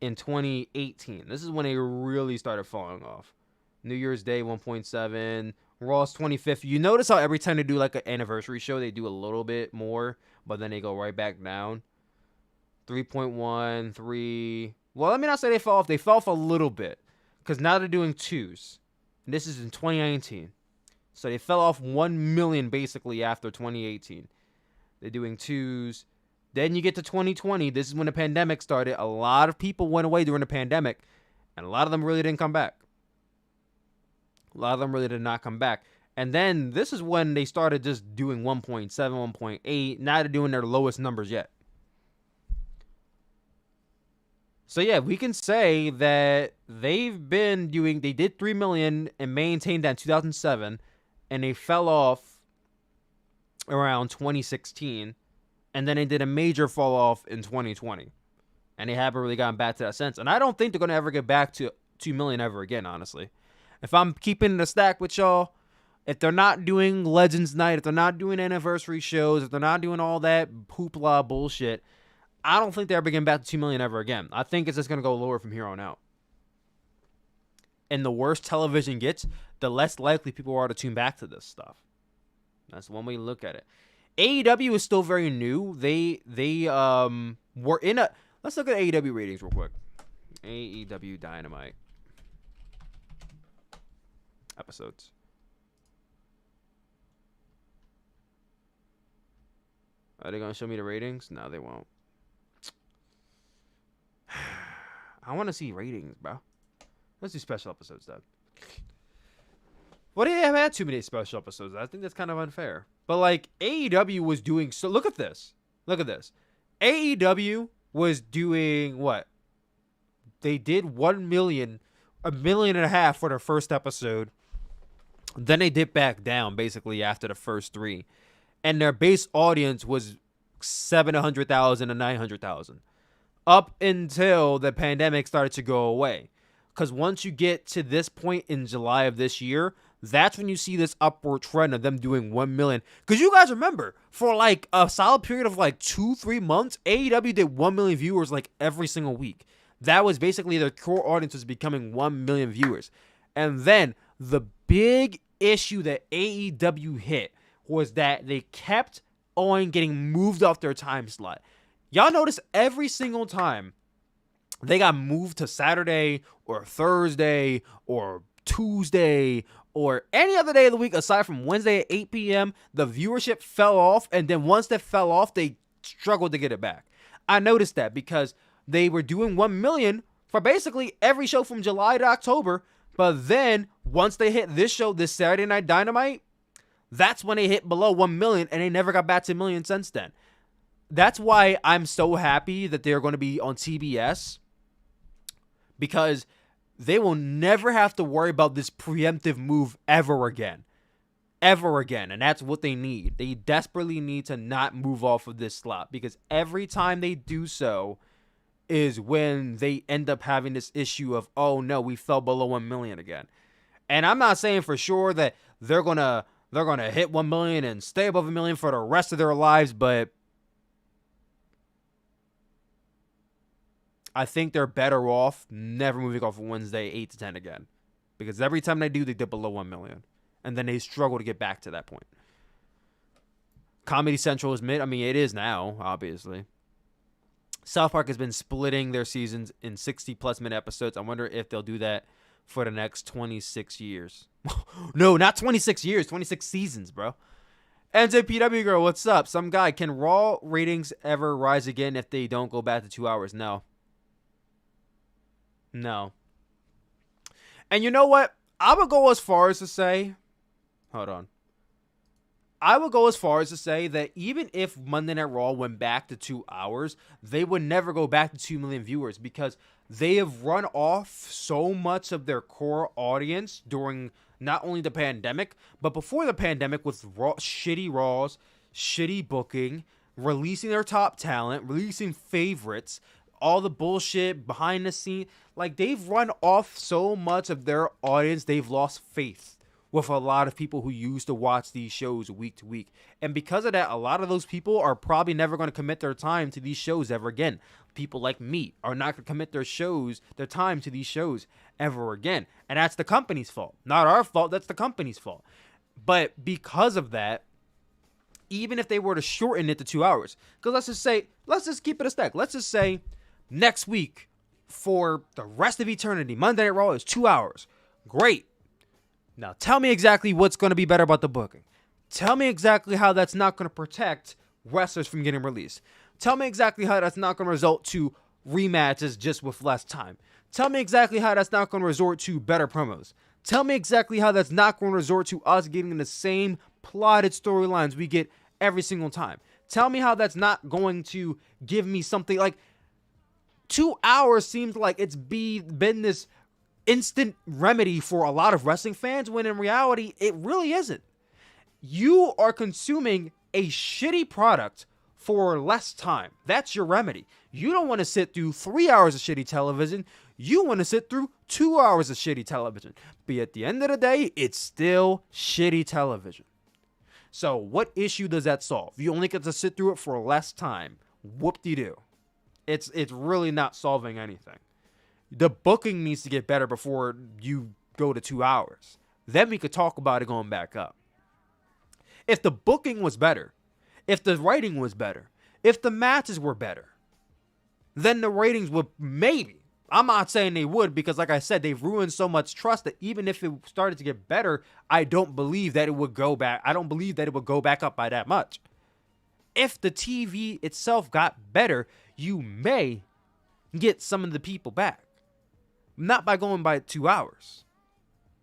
in 2018. This is when they really started falling off. New Year's Day, 1.7. Raw's 25th. You notice how every time they do like an anniversary show, they do a little bit more, but then they go right back down. 3.1, 3. Well, let me not say they fell off. They fell off a little bit because now they're doing 2s. And this is in 2019. So they fell off 1 million basically after 2018. They're doing 2s. Then you get to 2020. This is when the pandemic started. A lot of people went away during the pandemic, and a lot of them really didn't come back. A lot of them really did not come back. And then this is when they started just doing 1.7, 1.8. Now they're doing their lowest numbers yet. So yeah, we can say that they did 3 million and maintained that in 2007, and they fell off around 2016, and then they did a major fall off in 2020, and they haven't really gotten back to that since. And I don't think they're going to ever get back to 2 million ever again, honestly. If I'm keeping the stack with y'all, if they're not doing Legends Night, if they're not doing anniversary shows, if they're not doing all that hoopla bullshit, I don't think they're ever getting back to 2 million ever again. I think it's just going to go lower from here on out. And the worse television gets, the less likely people are to tune back to this stuff. That's one way to look at it. AEW is still very new. They were in a... Let's look at AEW ratings real quick. AEW Dynamite episodes. Are they going to show me the ratings? No, they won't. I want to see ratings, bro. Let's do special episodes, then. Well, they haven't had too many special episodes. I think that's kind of unfair. But, like, AEW was doing... So, look at this. Look at this. AEW was doing what? They did 1 million, 1.5 million for their first episode. Then they dipped back down, basically, after the first 3. And their base audience was 700,000 to 900,000. Up until the pandemic started to go away. Because once you get to this point in July of this year, that's when you see this upward trend of them doing 1 million. Because you guys remember, for like a solid period of like 2-3 months, AEW did 1 million viewers like every single week. That was basically their core audience was becoming 1 million viewers. And then the big issue that AEW hit was that they kept on getting moved off their time slot. Y'all notice every single time they got moved to Saturday or Thursday or Tuesday or any other day of the week aside from Wednesday at 8 p.m., the viewership fell off. And then once that fell off, they struggled to get it back. I noticed that because they were doing 1 million for basically every show from July to October. But then once they hit this show, this Saturday Night Dynamite, that's when they hit below 1 million and they never got back to a million since then. That's why I'm so happy that they're going to be on TBS, because they will never have to worry about this preemptive move ever again. Ever again. And that's what they need. They desperately need to not move off of this slot, because every time they do so is when they end up having this issue of, oh no, we fell below 1 million again. And I'm not saying for sure that they're going to hit 1 million and stay above 1 million for the rest of their lives, but I think they're better off never moving off of Wednesday 8 to 10 again. Because every time they do, they dip below 1 million. And then they struggle to get back to that point. Comedy Central is mid. I mean, it is now, obviously. South Park has been splitting their seasons in 60-plus minute episodes. I wonder if they'll do that for the next 26 years. No, not 26 years. 26 seasons, bro. NJPW girl, what's up? Some guy, can Raw ratings ever rise again if they don't go back to 2 hours? No. No. And you know what? I would go as far as to say... Hold on. I would go as far as to say that even if Monday Night Raw went back to 2 hours, they would never go back to 2 million viewers, because they have run off so much of their core audience during not only the pandemic, but before the pandemic, with shitty Raws, shitty booking, releasing their top talent, releasing favorites, all the bullshit behind the scene. Like, they've run off so much of their audience, they've lost faith with a lot of people who used to watch these shows week to week. And because of that, a lot of those people are probably never going to commit their time to these shows ever again. People like me are not going to commit their time to these shows ever again. And that's the company's fault. Not our fault, that's the company's fault. But because of that, even if they were to shorten it to 2 hours, because let's just keep it a stack. Let's just say next week for the rest of eternity, Monday Night Raw is 2 hours. Great. Now, tell me exactly what's going to be better about the booking. Tell me exactly how that's not going to protect wrestlers from getting released. Tell me exactly how that's not going to result to rematches just with less time. Tell me exactly how that's not going to resort to better promos. Tell me exactly how that's not going to resort to us getting the same plotted storylines we get every single time. Tell me how that's not going to give me something like 2 hours seems like it's been this instant remedy for a lot of wrestling fans, when in reality, it really isn't. You are consuming a shitty product for less time. That's your remedy. You don't want to sit through 3 hours of shitty television. You want to sit through 2 hours of shitty television. But at the end of the day, it's still shitty television. So what issue does that solve? You only get to sit through it for less time. Whoop-de-doo. It's really not solving anything. The booking needs to get better before you go to 2 hours. Then we could talk about it going back up. If the booking was better, if the writing was better, if the matches were better, then the ratings would maybe. I'm not saying they would, because like I said, they've ruined so much trust that even if it started to get better, I don't believe that it would go back. I don't believe that it would go back up by that much. If the TV itself got better, you may get some of the people back. Not by going by 2 hours.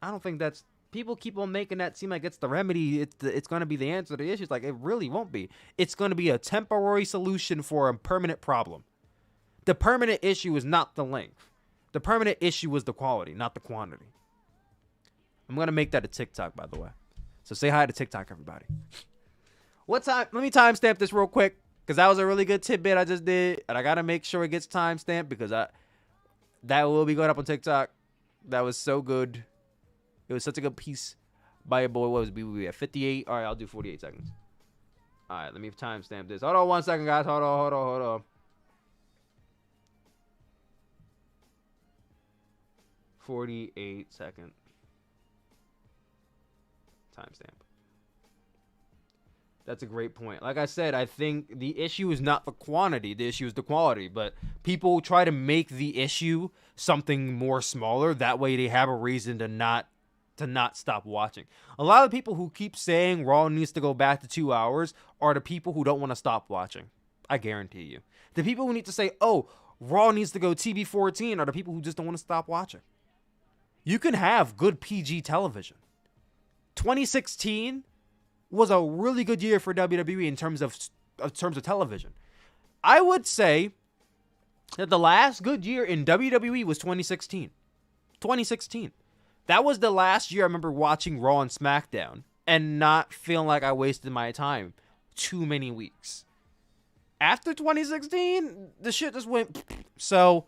I don't think that's... People keep on making that seem like it's the remedy. It's going to be the answer to the issues. Like, it really won't be. It's going to be a temporary solution for a permanent problem. The permanent issue is not the length. The permanent issue is the quality, not the quantity. I'm going to make that a TikTok, by the way. So say hi to TikTok, everybody. What time? Let me timestamp this real quick, because that was a really good tidbit I just did. And I got to make sure it gets timestamped, because that will be going up on TikTok. That was so good. It was such a good piece by a boy. What was we at 58? All right, I'll do 48 seconds. All right, let me timestamp this. Hold on 1 second, guys. Hold on. 48-second timestamp. That's a great point. Like I said, I think the issue is not the quantity, the issue is the quality. But people try to make the issue something more smaller. That way they have a reason to not stop watching. A lot of people who keep saying Raw needs to go back to 2 hours are the people who don't want to stop watching. I guarantee you. The people who need to say, oh, Raw needs to go TV-14 are the people who just don't want to stop watching. You can have good PG television. 2016 was a really good year for WWE in terms of television. I would say that the last good year in WWE was 2016. 2016. That was the last year I remember watching Raw and SmackDown and not feeling like I wasted my time too many weeks. After 2016, the shit just went. So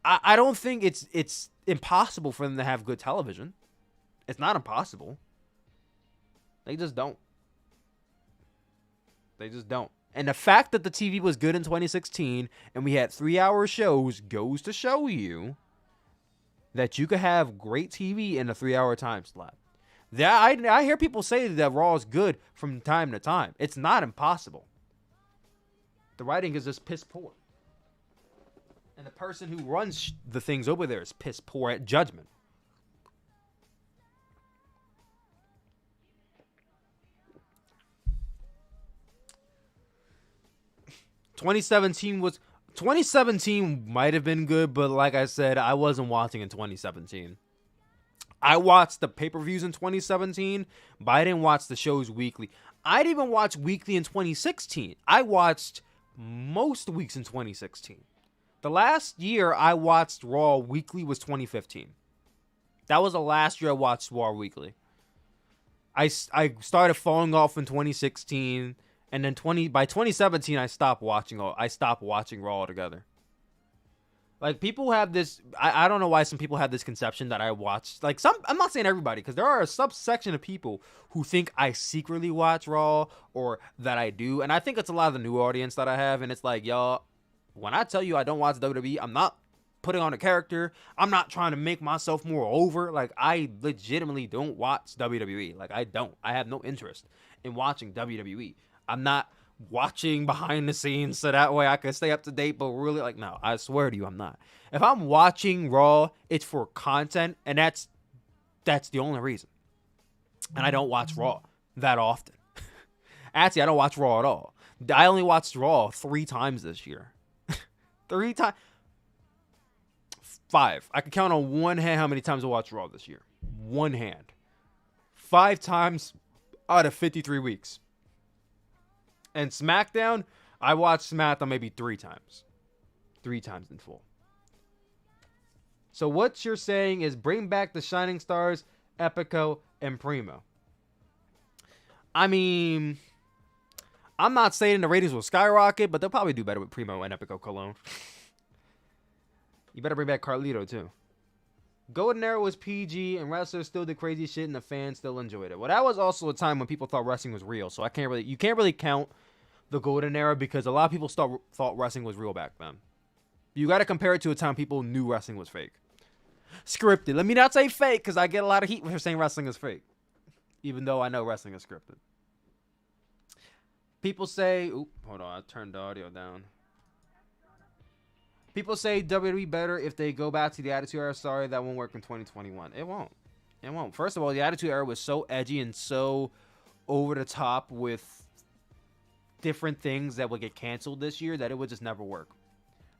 I don't think it's impossible for them to have good television. It's not impossible. They just don't. They just don't. And the fact that the TV was good in 2016 and we had 3-hour shows goes to show you that you could have great TV in a 3-hour time slot. I hear people say that Raw is good from time to time. It's not impossible. The writing is just piss poor. And the person who runs the things over there is piss poor at judgment. '17 might have been good, but like I said, I wasn't watching in 2017. I watched the pay-per-views in 2017, but I didn't watch the shows weekly. I didn't even watch weekly in 2016. I watched most weeks in 2016. The last year I watched Raw weekly was 2015. That was the last year I watched Raw weekly. I started falling off in 2016. And then by 2017, I stopped watching Raw altogether. Like, people have this, I don't know why some people have this conception that I watch, like, I'm not saying everybody, because there are a subsection of people who think I secretly watch Raw, or that I do, and I think it's a lot of the new audience that I have, and it's like, y'all, when I tell you I don't watch WWE, I'm not putting on a character, I'm not trying to make myself more over, like, I legitimately don't watch WWE, like, I have no interest in watching WWE. I'm not watching behind the scenes so that way I can stay up to date, but really, like, no, I swear to you, I'm not. If I'm watching Raw, it's for content, and that's the only reason. And I don't watch Raw that often. Actually, I don't watch Raw at all. I only watched Raw 3 times this year. 3 times. 5. I can count on one hand how many times I watched Raw this year. One hand. 5 times out of 53 weeks. And SmackDown, I watched SmackDown maybe 3 times. 3 times in full. So what you're saying is bring back the Shining Stars, Epico, and Primo. I mean, I'm not saying the ratings will skyrocket, but they'll probably do better with Primo and Epico Cologne. You better bring back Carlito, too. Golden Era was PG, and wrestlers still did crazy shit, and the fans still enjoyed it. Well, that was also a time when people thought wrestling was real, so you can't really count the Golden Era because a lot of people thought wrestling was real back then. You got to compare it to a time people knew wrestling was fake. Scripted. Let me not say fake, because I get a lot of heat for saying wrestling is fake, even though I know wrestling is scripted. People say, hold on, I turned the audio down. People say WWE better if they go back to the Attitude Era. Sorry, that won't work in 2021. It won't. It won't. First of all, the Attitude Era was so edgy and so over the top with different things that would get canceled this year that it would just never work.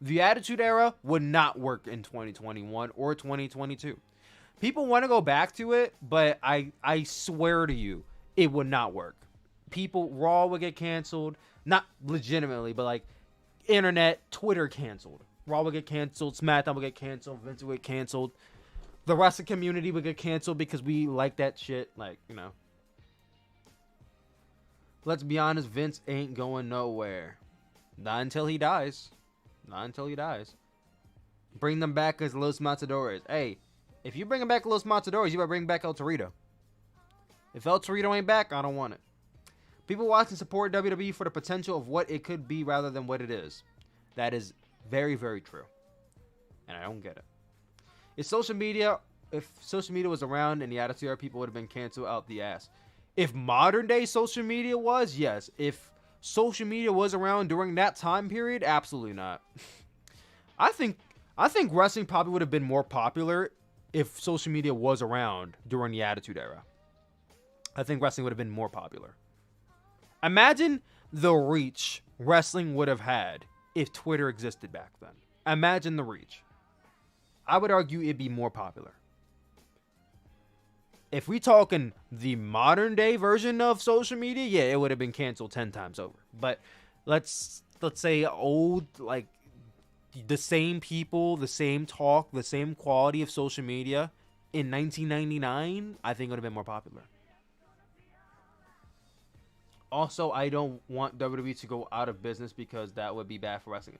The Attitude Era would not work in 2021 or 2022. People want to go back to it, but I swear to you, it would not work. Raw would get canceled. Not legitimately, but like internet, Twitter canceled. Raw would get canceled, SmackDown would get canceled, Vince would get canceled. The wrestling community would get canceled because we like that shit. Like, you know. Let's be honest, Vince ain't going nowhere. Not until he dies. Not until he dies. Bring them back as Los Matadores. Hey, if you bring back Los Matadores, you better bring back El Torito. If El Torito ain't back, I don't want it. People watch and support WWE for the potential of what it could be rather than what it is. That is very, very true. And I don't get it. If social media was around in the Attitude Era, people would have been canceled out the ass. If modern day social media was, yes. If social media was around during that time period, absolutely not. I think I think wrestling probably would have been more popular if social media was around during the Attitude Era. I think wrestling would have been more popular. Imagine the reach wrestling would have had if Twitter existed back then. Imagine the reach. I would argue it'd be more popular. If we talking the modern day version of social media, yeah, it would have been canceled 10 times over. But let's say old, like the same people, the same talk, the same quality of social media in 1999, I think it would have been more popular. Also, I don't want WWE to go out of business because that would be bad for wrestling.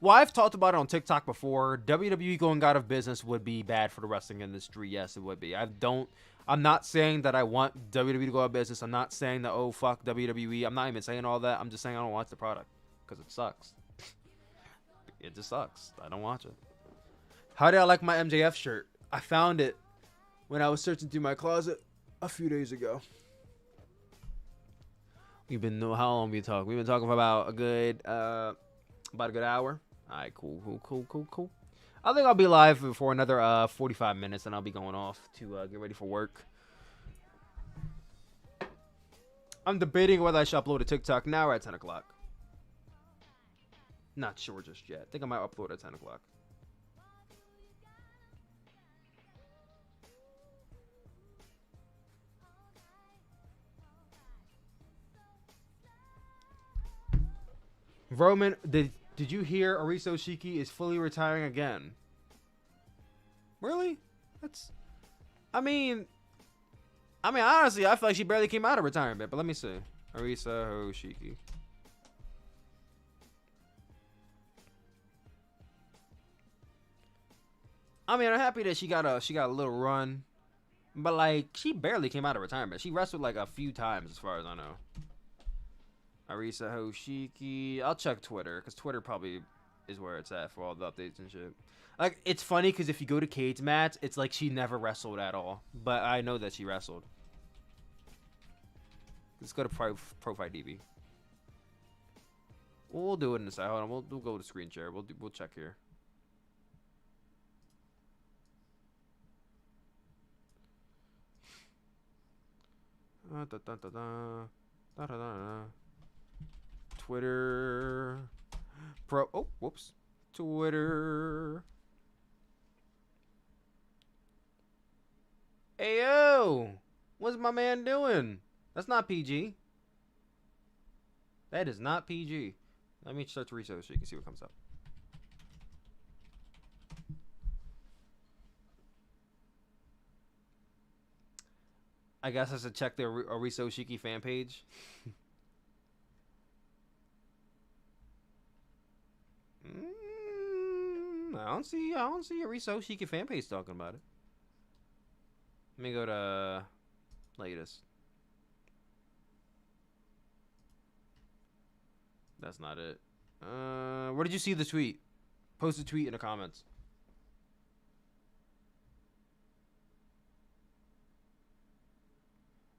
Well, I've talked about it on TikTok before. WWE going out of business would be bad for the wrestling industry. Yes, it would be. I'm not saying that I want WWE to go out of business. I'm not saying that, oh, fuck WWE. I'm not even saying all that. I'm just saying I don't watch the product because it sucks. It just sucks. I don't watch it. How did I like my MJF shirt? I found it when I was searching through my closet a few days ago. How long we talking? We've been talking for about a good hour. All right, cool. I think I'll be live for another 45 minutes, and I'll be going off to get ready for work. I'm debating whether I should upload a TikTok now or at 10 o'clock. Not sure just yet. I think I might upload at 10 o'clock. Roman, did you hear Ariso Shiki is fully retiring again? Really? I mean, honestly, I feel like she barely came out of retirement, but let me see. Arisa Hoshiki. I mean, I'm happy that she got a little run, but like she barely came out of retirement. She wrestled like a few times, as far as I know. Arisa Hoshiki. I'll check Twitter because Twitter probably is where it's at for all the updates and shit. Like it's funny because if you go to Cage Match, it's like she never wrestled at all, but I know that she wrestled. Let's go to Profile DB. We'll do it in a second. Hold on, we'll go to screen share. We'll check here. Twitter. Oh, whoops. Twitter. Ayo, what's my man doing? That's not PG. That is not PG. Let me search research so you can see what comes up. I guess I should check the Ariso Shiki fan page. I don't see Ariso Shiki fan page talking about it. Let me go to latest. That's not it. Where did you see the tweet? Post a tweet in the comments.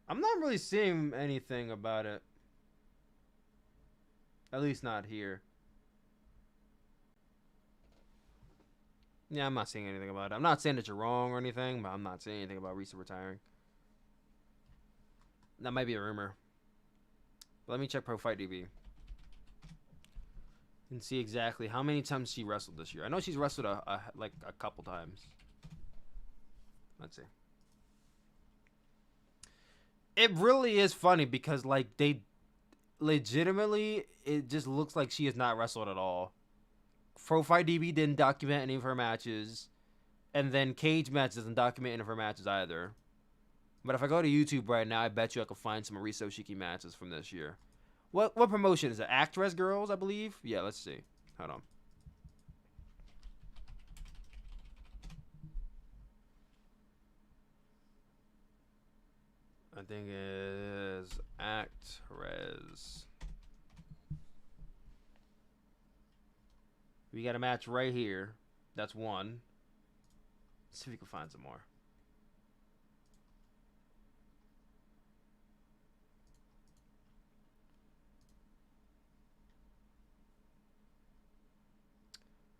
I'm not really seeing anything about it. At least not here. Yeah, I'm not seeing anything about it. I'm not saying that you're wrong or anything, but I'm not saying anything about Risa retiring. That might be a rumor. But let me check Pro Fight DB and see exactly how many times she wrestled this year. I know she's wrestled like a couple times. Let's see. It really is funny because like they legitimately, it just looks like she has not wrestled at all. Profile DB didn't document any of her matches, and then Cage Match doesn't document any of her matches either. But if I go to YouTube right now, I bet you I could find some Ariso Shiki matches from this year. What promotion is it? Actress Girls, I believe. Yeah, let's see. Hold on. I think it is Actress. We got a match right here. That's one. Let's see if we can find some more.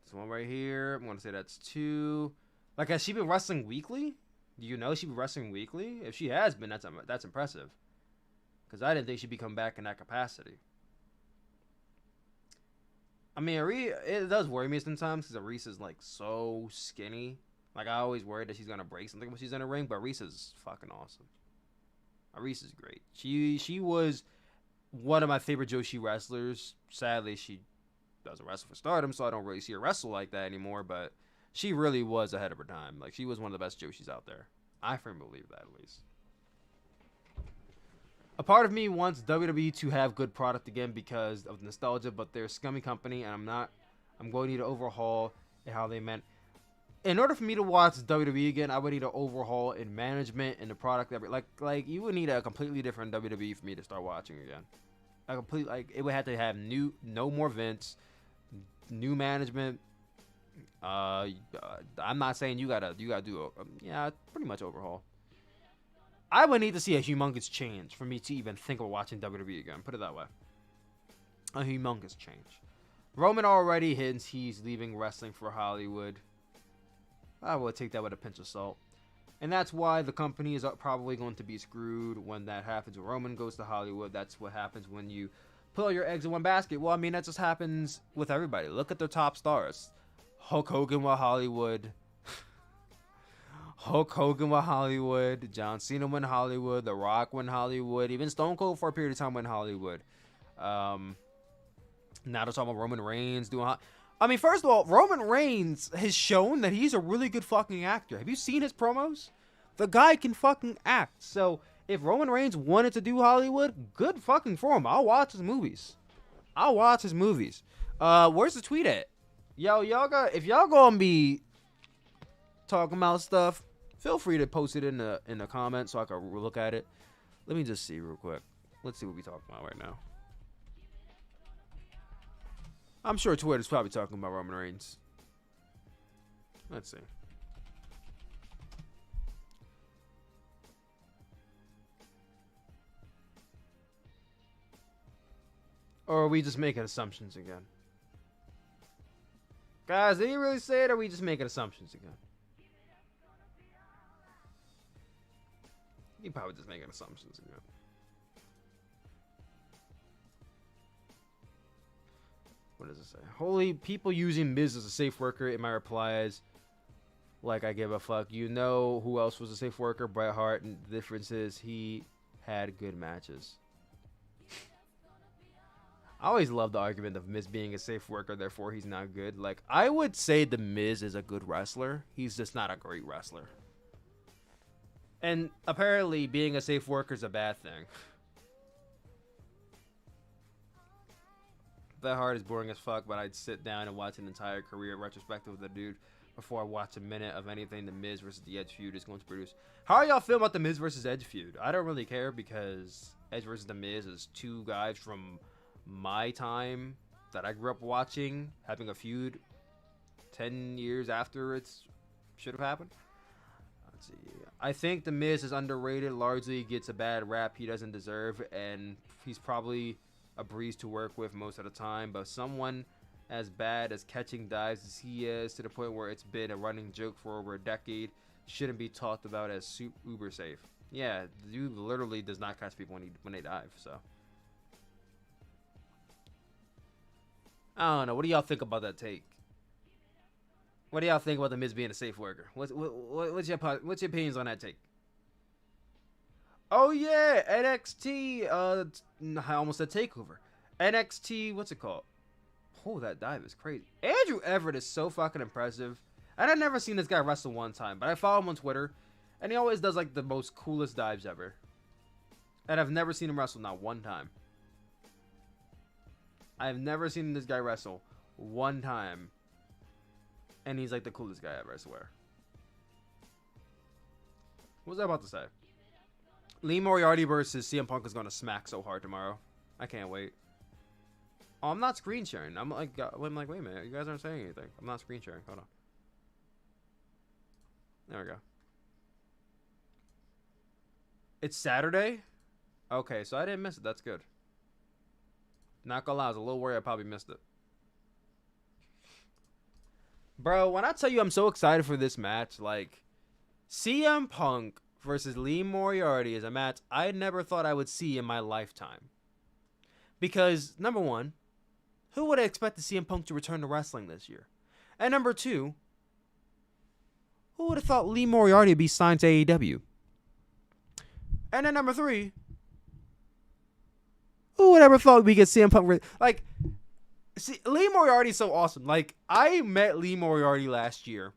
This one right here. I'm gonna say that's 2. Like, has she been wrestling weekly? Do you know she's been wrestling weekly? If she has been, that's impressive. Because I didn't think she'd be coming back in that capacity. I mean, it does worry me sometimes because Reese is like so skinny. Like, I always worry that she's gonna break something when she's in a ring. But Reese is fucking awesome. Reese is great. She was one of my favorite Joshi wrestlers. Sadly, she doesn't wrestle for Stardom, so I don't really see her wrestle like that anymore. But she really was ahead of her time. Like, she was one of the best Joshis out there. I firmly believe that, at least. A part of me wants WWE to have good product again because of nostalgia, but they're a scummy company, and I'm going to need to overhaul how they meant. In order for me to watch WWE again, I would need an overhaul in management and the product. Like you would need a completely different WWE for me to start watching again. It would have to have no more Vince, new management. I'm not saying you gotta do pretty much overhaul. I would need to see a humongous change for me to even think of watching WWE again. Put it that way. A humongous change. Roman already hints he's leaving wrestling for Hollywood. I would take that with a pinch of salt. And that's why the company is probably going to be screwed when that happens. When Roman goes to Hollywood, that's what happens when you put all your eggs in one basket. Well, I mean, that just happens with everybody. Look at their top stars. Hulk Hogan with Hollywood. Hulk Hogan went Hollywood. John Cena went Hollywood. The Rock went Hollywood. Even Stone Cold for a period of time went Hollywood. Now they're talking about Roman Reigns doing. I mean, first of all, Roman Reigns has shown that he's a really good fucking actor. Have you seen his promos? The guy can fucking act. So if Roman Reigns wanted to do Hollywood, good fucking for him. I'll watch his movies. Where's the tweet at? Yo, if y'all gonna be talking about stuff, feel free to post it in the comments so I can look at it. Let me just see real quick. Let's see what we talking about right now. I'm sure Twitter's probably talking about Roman Reigns. Let's see. Or are we just making assumptions again? Guys, did he really say it, or are we just making assumptions again? He probably just making assumptions again. What does it say? Holy people using Miz as a safe worker. In my reply is, like, I give a fuck. You know who else was a safe worker? Bret Hart. And the difference is he had good matches. I always love the argument of Miz being a safe worker, therefore he's not good. Like, I would say the Miz is a good wrestler. He's just not a great wrestler. And apparently being a safe worker is a bad thing. Bret Hart is boring as fuck, but I'd sit down and watch an entire career retrospective of the dude before I watch a minute of anything the Miz versus the Edge feud is going to produce. How are y'all feeling about the Miz versus Edge feud? I don't really care because Edge versus the Miz is two guys from my time that I grew up watching having a feud 10 years after it should have happened. Let's see. I think the Miz is underrated, largely gets a bad rap he doesn't deserve, and he's probably a breeze to work with most of the time, but someone as bad as catching dives as he is, to the point where it's been a running joke for over a decade, shouldn't be talked about as uber safe. Yeah, the dude literally does not catch people when they dive, so. I don't know. What do y'all think about that take? What do y'all think about the Miz being a safe worker? What's your opinions on that take? Oh yeah, NXT. I almost said Takeover. NXT. What's it called? Oh, that dive is crazy. Andrew Everett is so fucking impressive. And I've never seen this guy wrestle one time, but I follow him on Twitter, and he always does like the most coolest dives ever. And I've never seen him wrestle not one time. I've never seen this guy wrestle one time. And he's like the coolest guy ever, I swear. What was I about to say? Lee Moriarty versus CM Punk is going to smack so hard tomorrow. I can't wait. Oh, I'm not screen sharing. I'm like, wait a minute. You guys aren't saying anything. I'm not screen sharing. Hold on. There we go. It's Saturday? Okay, so I didn't miss it. That's good. Not gonna lie, I was a little worried I probably missed it. Bro, when I tell you I'm so excited for this match, like CM Punk versus Lee Moriarty is a match I never thought I would see in my lifetime. Because number one, who would have expected CM Punk to return to wrestling this year? And number two, who would have thought Lee Moriarty would be signed to AEW? And then number three, who would ever thought we could CM Punk like? See, Lee Moriarty's so awesome. Like, I met Lee Moriarty last year.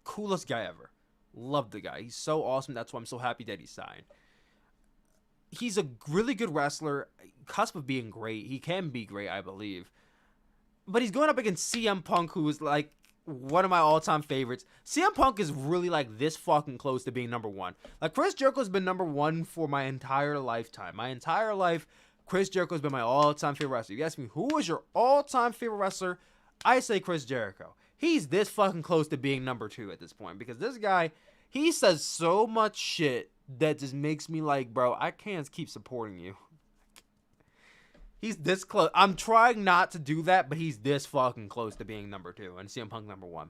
Coolest guy ever. Love the guy. He's so awesome. That's why I'm so happy that he signed. He's a really good wrestler. Cusp of being great. He can be great, I believe. But he's going up against CM Punk, who is like one of my all-time favorites. CM Punk is really like this fucking close to being number one. Like, Chris Jericho's been number one for my entire lifetime. My entire life, Chris Jericho's been my all-time favorite wrestler. You ask me, who is your all-time favorite wrestler? I say Chris Jericho. He's this fucking close to being number two at this point. Because this guy, he says so much shit that just makes me like, bro, I can't keep supporting you. He's this close. I'm trying not to do that, but he's this fucking close to being number two. And CM Punk number one.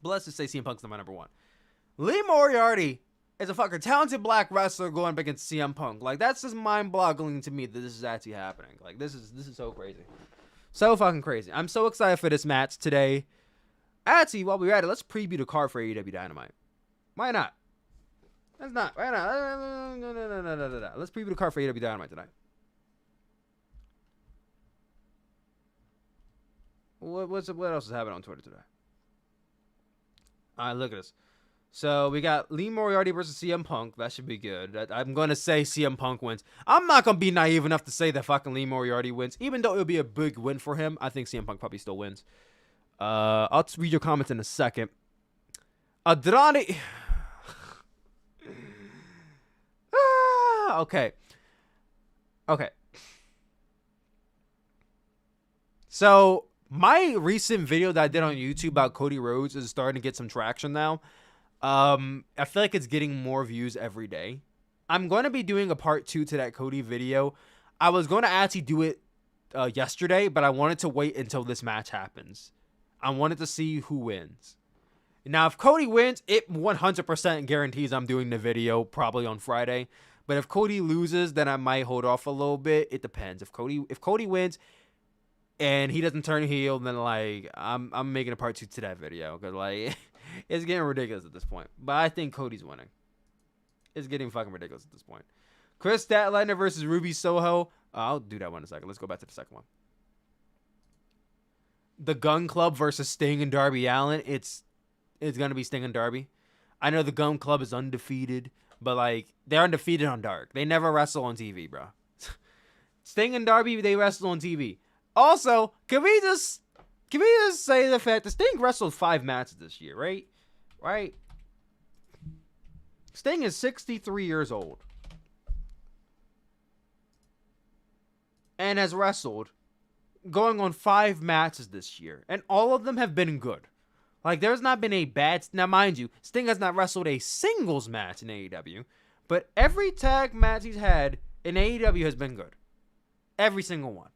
But let's just say CM Punk's my number one. Lee Moriarty is a fucking talented black wrestler going up against CM Punk. Like, that's just mind-boggling to me that this is actually happening. Like, this is so crazy. So fucking crazy. I'm so excited for this match today. Actually, while we're at it, let's preview the card for AEW Dynamite. Why not? Let's not. Why not? No. Let's preview the card for AEW Dynamite tonight. What else is happening on Twitter today? All right, look at this. So we got Lee Moriarty versus CM Punk. That should be good. I'm going to say CM Punk wins. I'm not going to be naive enough to say that fucking Lee Moriarty wins. Even though it would be a big win for him, I think CM Punk probably still wins. I'll read your comments in a second. Andrade. Okay. So my recent video that I did on YouTube about Cody Rhodes is starting to get some traction now. I feel like it's getting more views every day. I'm going to be doing a part 2 to that Cody video. I was going to actually do it yesterday, but I wanted to wait until this match happens. I wanted to see who wins. Now, if Cody wins, it 100% guarantees I'm doing the video probably on Friday. But if Cody loses, then I might hold off a little bit. It depends. If Cody wins and he doesn't turn heel, then like I'm making a part 2 to that video, because like it's getting ridiculous at this point. But I think Cody's winning. It's getting fucking ridiculous at this point. Chris Statlander versus Ruby Soho. I'll do that one in a second. Let's go back to the second one. The Gun Club versus Sting and Darby Allin. It's gonna be Sting and Darby. I know the Gun Club is undefeated, but like they're undefeated on Dark. They never wrestle on TV, bro. Sting and Darby, they wrestle on TV. Also, can we just say the fact that Sting wrestled 5 matches this year, right? Right? Sting is 63 years old and has wrestled going on 5 matches this year, and all of them have been good. Like, there's not been a bad... Now, mind you, Sting has not wrestled a singles match in AEW, but every tag match he's had in AEW has been good. Every single one.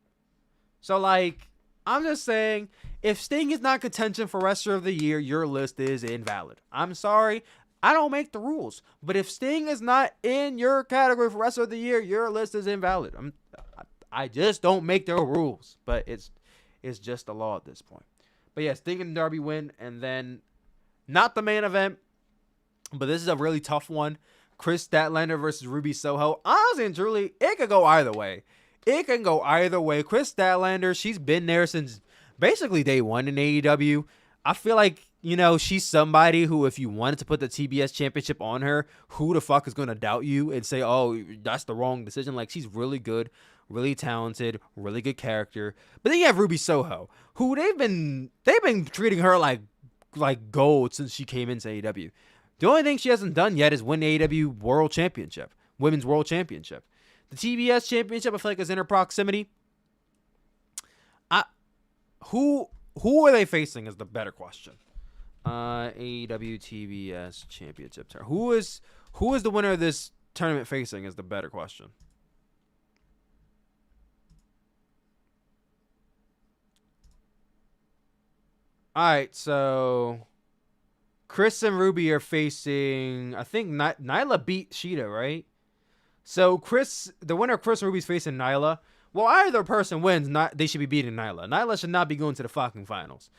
So, like, I'm just saying, if Sting is not contention for Wrestler of the Year, your list is invalid. I'm sorry. I don't make the rules. But if Sting is not in your category for Wrestler of the Year, your list is invalid. I just don't make the rules. But it's just the law at this point. But yeah, Sting and Darby win. And then, not the main event, but this is a really tough one. Chris Statlander versus Ruby Soho. Honestly and truly, it could go either way. It can go either way. Chris Statlander, she's been there since basically day one in AEW. I feel like, you know, she's somebody who, if you wanted to put the TBS championship on her, who the fuck is going to doubt you and say, oh, that's the wrong decision? Like, she's really good, really talented, really good character. But then you have Ruby Soho, who they've been treating her like gold since she came into AEW. The only thing she hasn't done yet is win the AEW World Championship, Women's World Championship. The TBS Championship, I feel like, is in her proximity. Who are they facing is the better question. AEW TBS Championship. Who is the winner of this tournament facing is the better question. All right, so Chris and Ruby are facing. I think Nyla beat Sheeta, right? So the winner of Chris and Ruby's facing Nyla. Well, either person wins, they should be beating Nyla. Nyla should not be going to the fucking finals.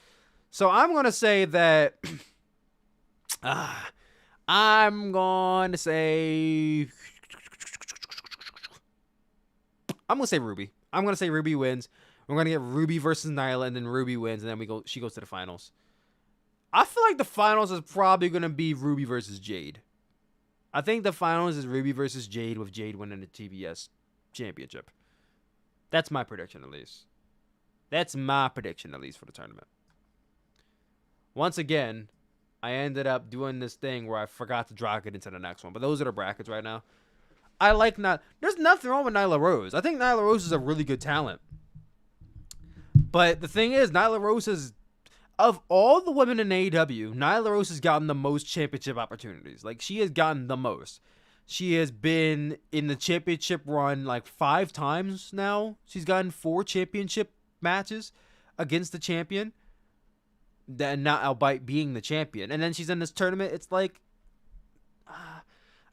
So I'm gonna say that. I'm gonna say Ruby. I'm gonna say Ruby wins. We're gonna get Ruby versus Nyla, and then Ruby wins, and then she goes to the finals. I feel like the finals is probably gonna be Ruby versus Jade. I think the finals is Ruby versus Jade, with Jade winning the TBS championship. That's my prediction, at least. That's my prediction, at least, for the tournament. Once again, I ended up doing this thing where I forgot to drag it into the next one. But those are the brackets right now. There's nothing wrong with Nyla Rose. I think Nyla Rose is a really good talent. But the thing is, Nyla Rose is, of all the women in AEW, Nyla Rose has gotten the most championship opportunities. Like, she has gotten the most. She has been in the championship run like 5 times now. She's gotten 4 championship matches against the champion. Not albeit being the champion. And then she's in this tournament. It's like,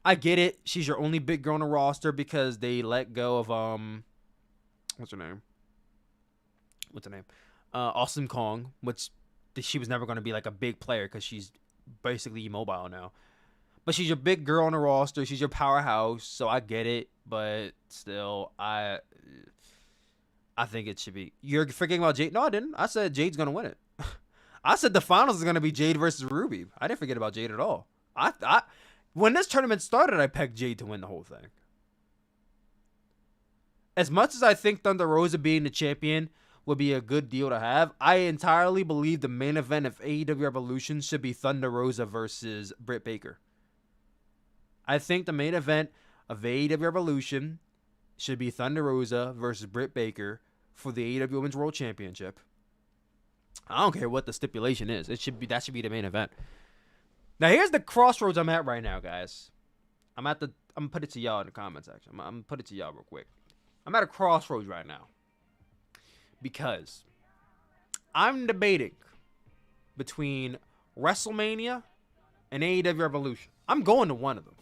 I get it. She's your only big girl on the roster because they let go of, what's her name? Awesome Kong, which she was never going to be like a big player because she's basically immobile now. But she's your big girl on the roster. She's your powerhouse, so I get it. But still, I think it should be. You're forgetting about Jade? No, I didn't. I said Jade's going to win it. I said the finals is going to be Jade versus Ruby. I didn't forget about Jade at all. When this tournament started, I pegged Jade to win the whole thing. As much as I think Thunder Rosa being the champion would be a good deal to have, I entirely believe the main event of AEW Revolution should be Thunder Rosa versus Britt Baker. I think the main event of AEW Revolution should be Thunder Rosa versus Britt Baker for the AEW Women's World Championship. I don't care what the stipulation is. That should be the main event. Now here's the crossroads I'm at right now, guys. I'm gonna put it to y'all in the comment section. I'm gonna put it to y'all real quick. I'm at a crossroads right now because I'm debating between WrestleMania and AEW Revolution. I'm going to one of them.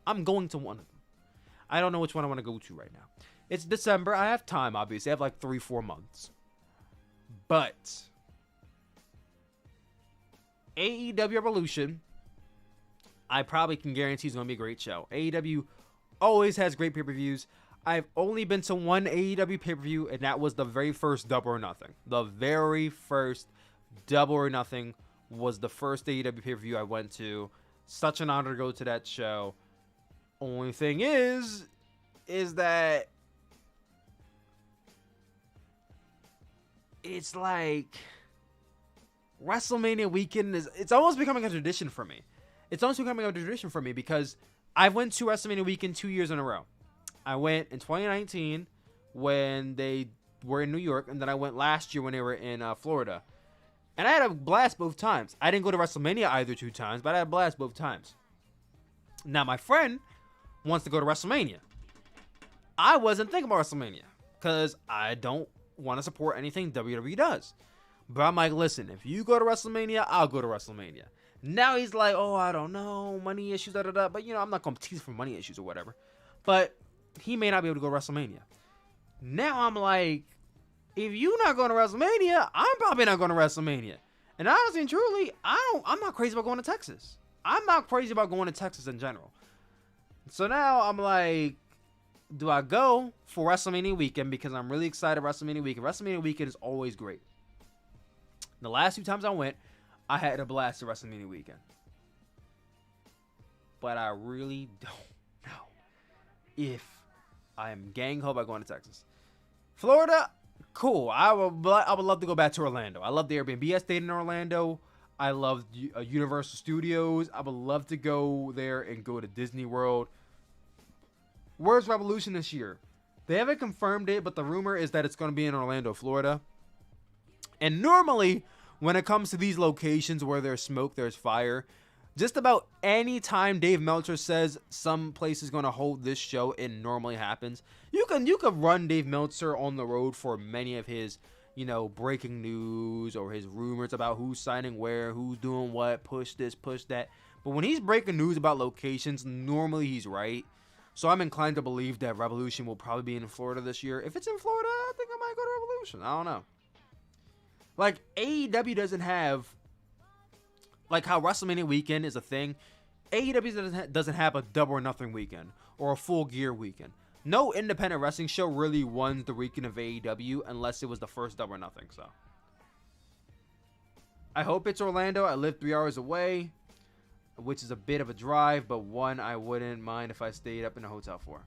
I don't know which one I want to go to right now. It's December. I have time, obviously. I have like 3-4 months. But AEW Revolution, I probably can guarantee is going to be a great show. AEW always has great pay-per-views. I've only been to one AEW pay-per-view, and that was the very first Double or Nothing. The very first Double or Nothing was the first AEW pay-per-view I went to. Such an honor to go to that show. Only thing is that it's like WrestleMania weekend it's almost becoming a tradition for me. Because I went to WrestleMania weekend 2 years in a row. I went in 2019 when they were in New York, and then I went last year when they were in Florida. And I had a blast both times. I didn't go to WrestleMania either 2 times, but I had a blast both times. Now, my friend wants to go to WrestleMania. I wasn't thinking about WrestleMania because I don't want to support anything WWE does. But I'm like, listen, if you go to WrestleMania, I'll go to WrestleMania. Now he's like, oh, I don't know, money issues, da-da-da. But, I'm not going to tease for money issues or whatever. But he may not be able to go to WrestleMania. Now I'm like, if you're not going to WrestleMania, I'm probably not going to WrestleMania. And honestly and truly, I'm not crazy about going to Texas. I'm not crazy about going to Texas in general. So now I'm like, do I go for WrestleMania weekend? Because I'm really excited WrestleMania weekend. WrestleMania weekend is always great. The last 2 times I went, I had a blast at WrestleMania weekend. But I really don't know if I am gang-ho by going to Texas. Florida, cool. I would love to go back to Orlando. I love the Airbnb I stayed in Orlando. I love Universal Studios. I would love to go there and go to Disney World. Where's Revolution this year? They haven't confirmed it, but the rumor is that it's going to be in Orlando, Florida. And normally, when it comes to these locations where there's smoke, there's fire, just about any time Dave Meltzer says some place is going to hold this show, it normally happens. You can run Dave Meltzer on the road for many of his breaking news or his rumors about who's signing where, who's doing what, push this, push that. But when he's breaking news about locations, normally he's right. So I'm inclined to believe that Revolution will probably be in Florida this year. If it's in Florida, I think I might go to Revolution. I don't know. Like, AEW doesn't have, like how WrestleMania weekend is a thing. AEW doesn't have a Double or Nothing weekend or a Full Gear weekend. No independent wrestling show really won the weekend of AEW unless it was the first Double or Nothing. So I hope it's Orlando. I live 3 hours away, which is a bit of a drive, but one I wouldn't mind if I stayed up in a hotel for.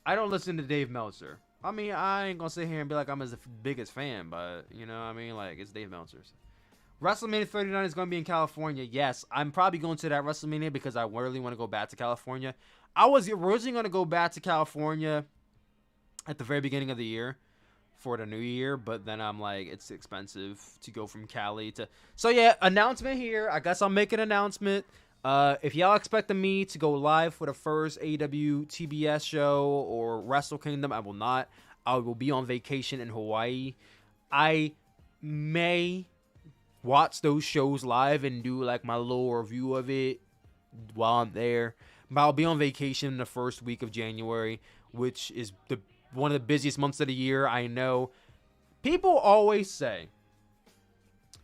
I don't listen to Dave Meltzer. I mean, I ain't gonna sit here and be like I'm his biggest fan, but it's Dave Meltzer's. WrestleMania 39 is gonna be in California. Yes, I'm probably going to that WrestleMania because I really want to go back to California. I was originally gonna go back to California at the very beginning of the year for the new year, but then I'm like, it's expensive to go from Cali to. So yeah, announcement here. I guess I'll make an announcement. If y'all expecting me to go live for the first AEW TBS show or Wrestle Kingdom, I will not. I will be on vacation in Hawaii. I may watch those shows live and do like my little review of it while I'm there. But I'll be on vacation the first week of January, which is one of the busiest months of the year. I know people always say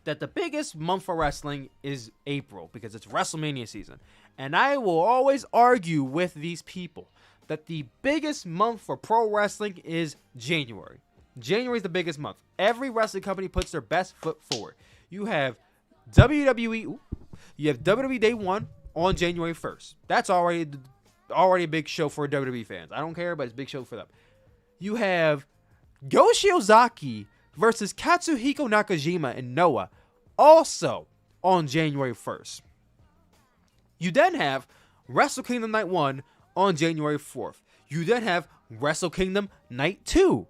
that the biggest month for wrestling is April because it's WrestleMania season. And I will always argue with these people that the biggest month for pro wrestling is January. January is the biggest month. Every wrestling company puts their best foot forward. You have WWE. You have WWE Day 1 on January 1st. That's already a big show for WWE fans. I don't care, but it's a big show for them. You have Go Shiozaki versus Katsuhiko Nakajima and Noah, also on January 1st. You then have Wrestle Kingdom Night 1 on January 4th. You then have Wrestle Kingdom Night 2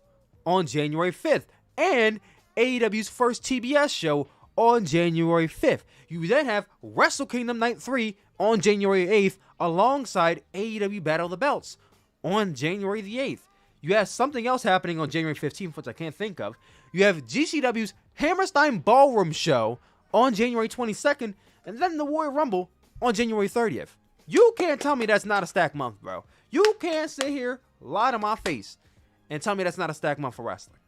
on January 5th. And AEW's first TBS show on January 5th. You then have Wrestle Kingdom Night 3 on January 8th alongside AEW Battle of the Belts on January the 8th. You have something else happening on January 15th, which I can't think of. You have GCW's Hammerstein Ballroom show on January 22nd, and then the Royal Rumble on January 30th. You can't tell me that's not a stacked month, bro. You can't sit here, lie to my face, and tell me that's not a stacked month for wrestling.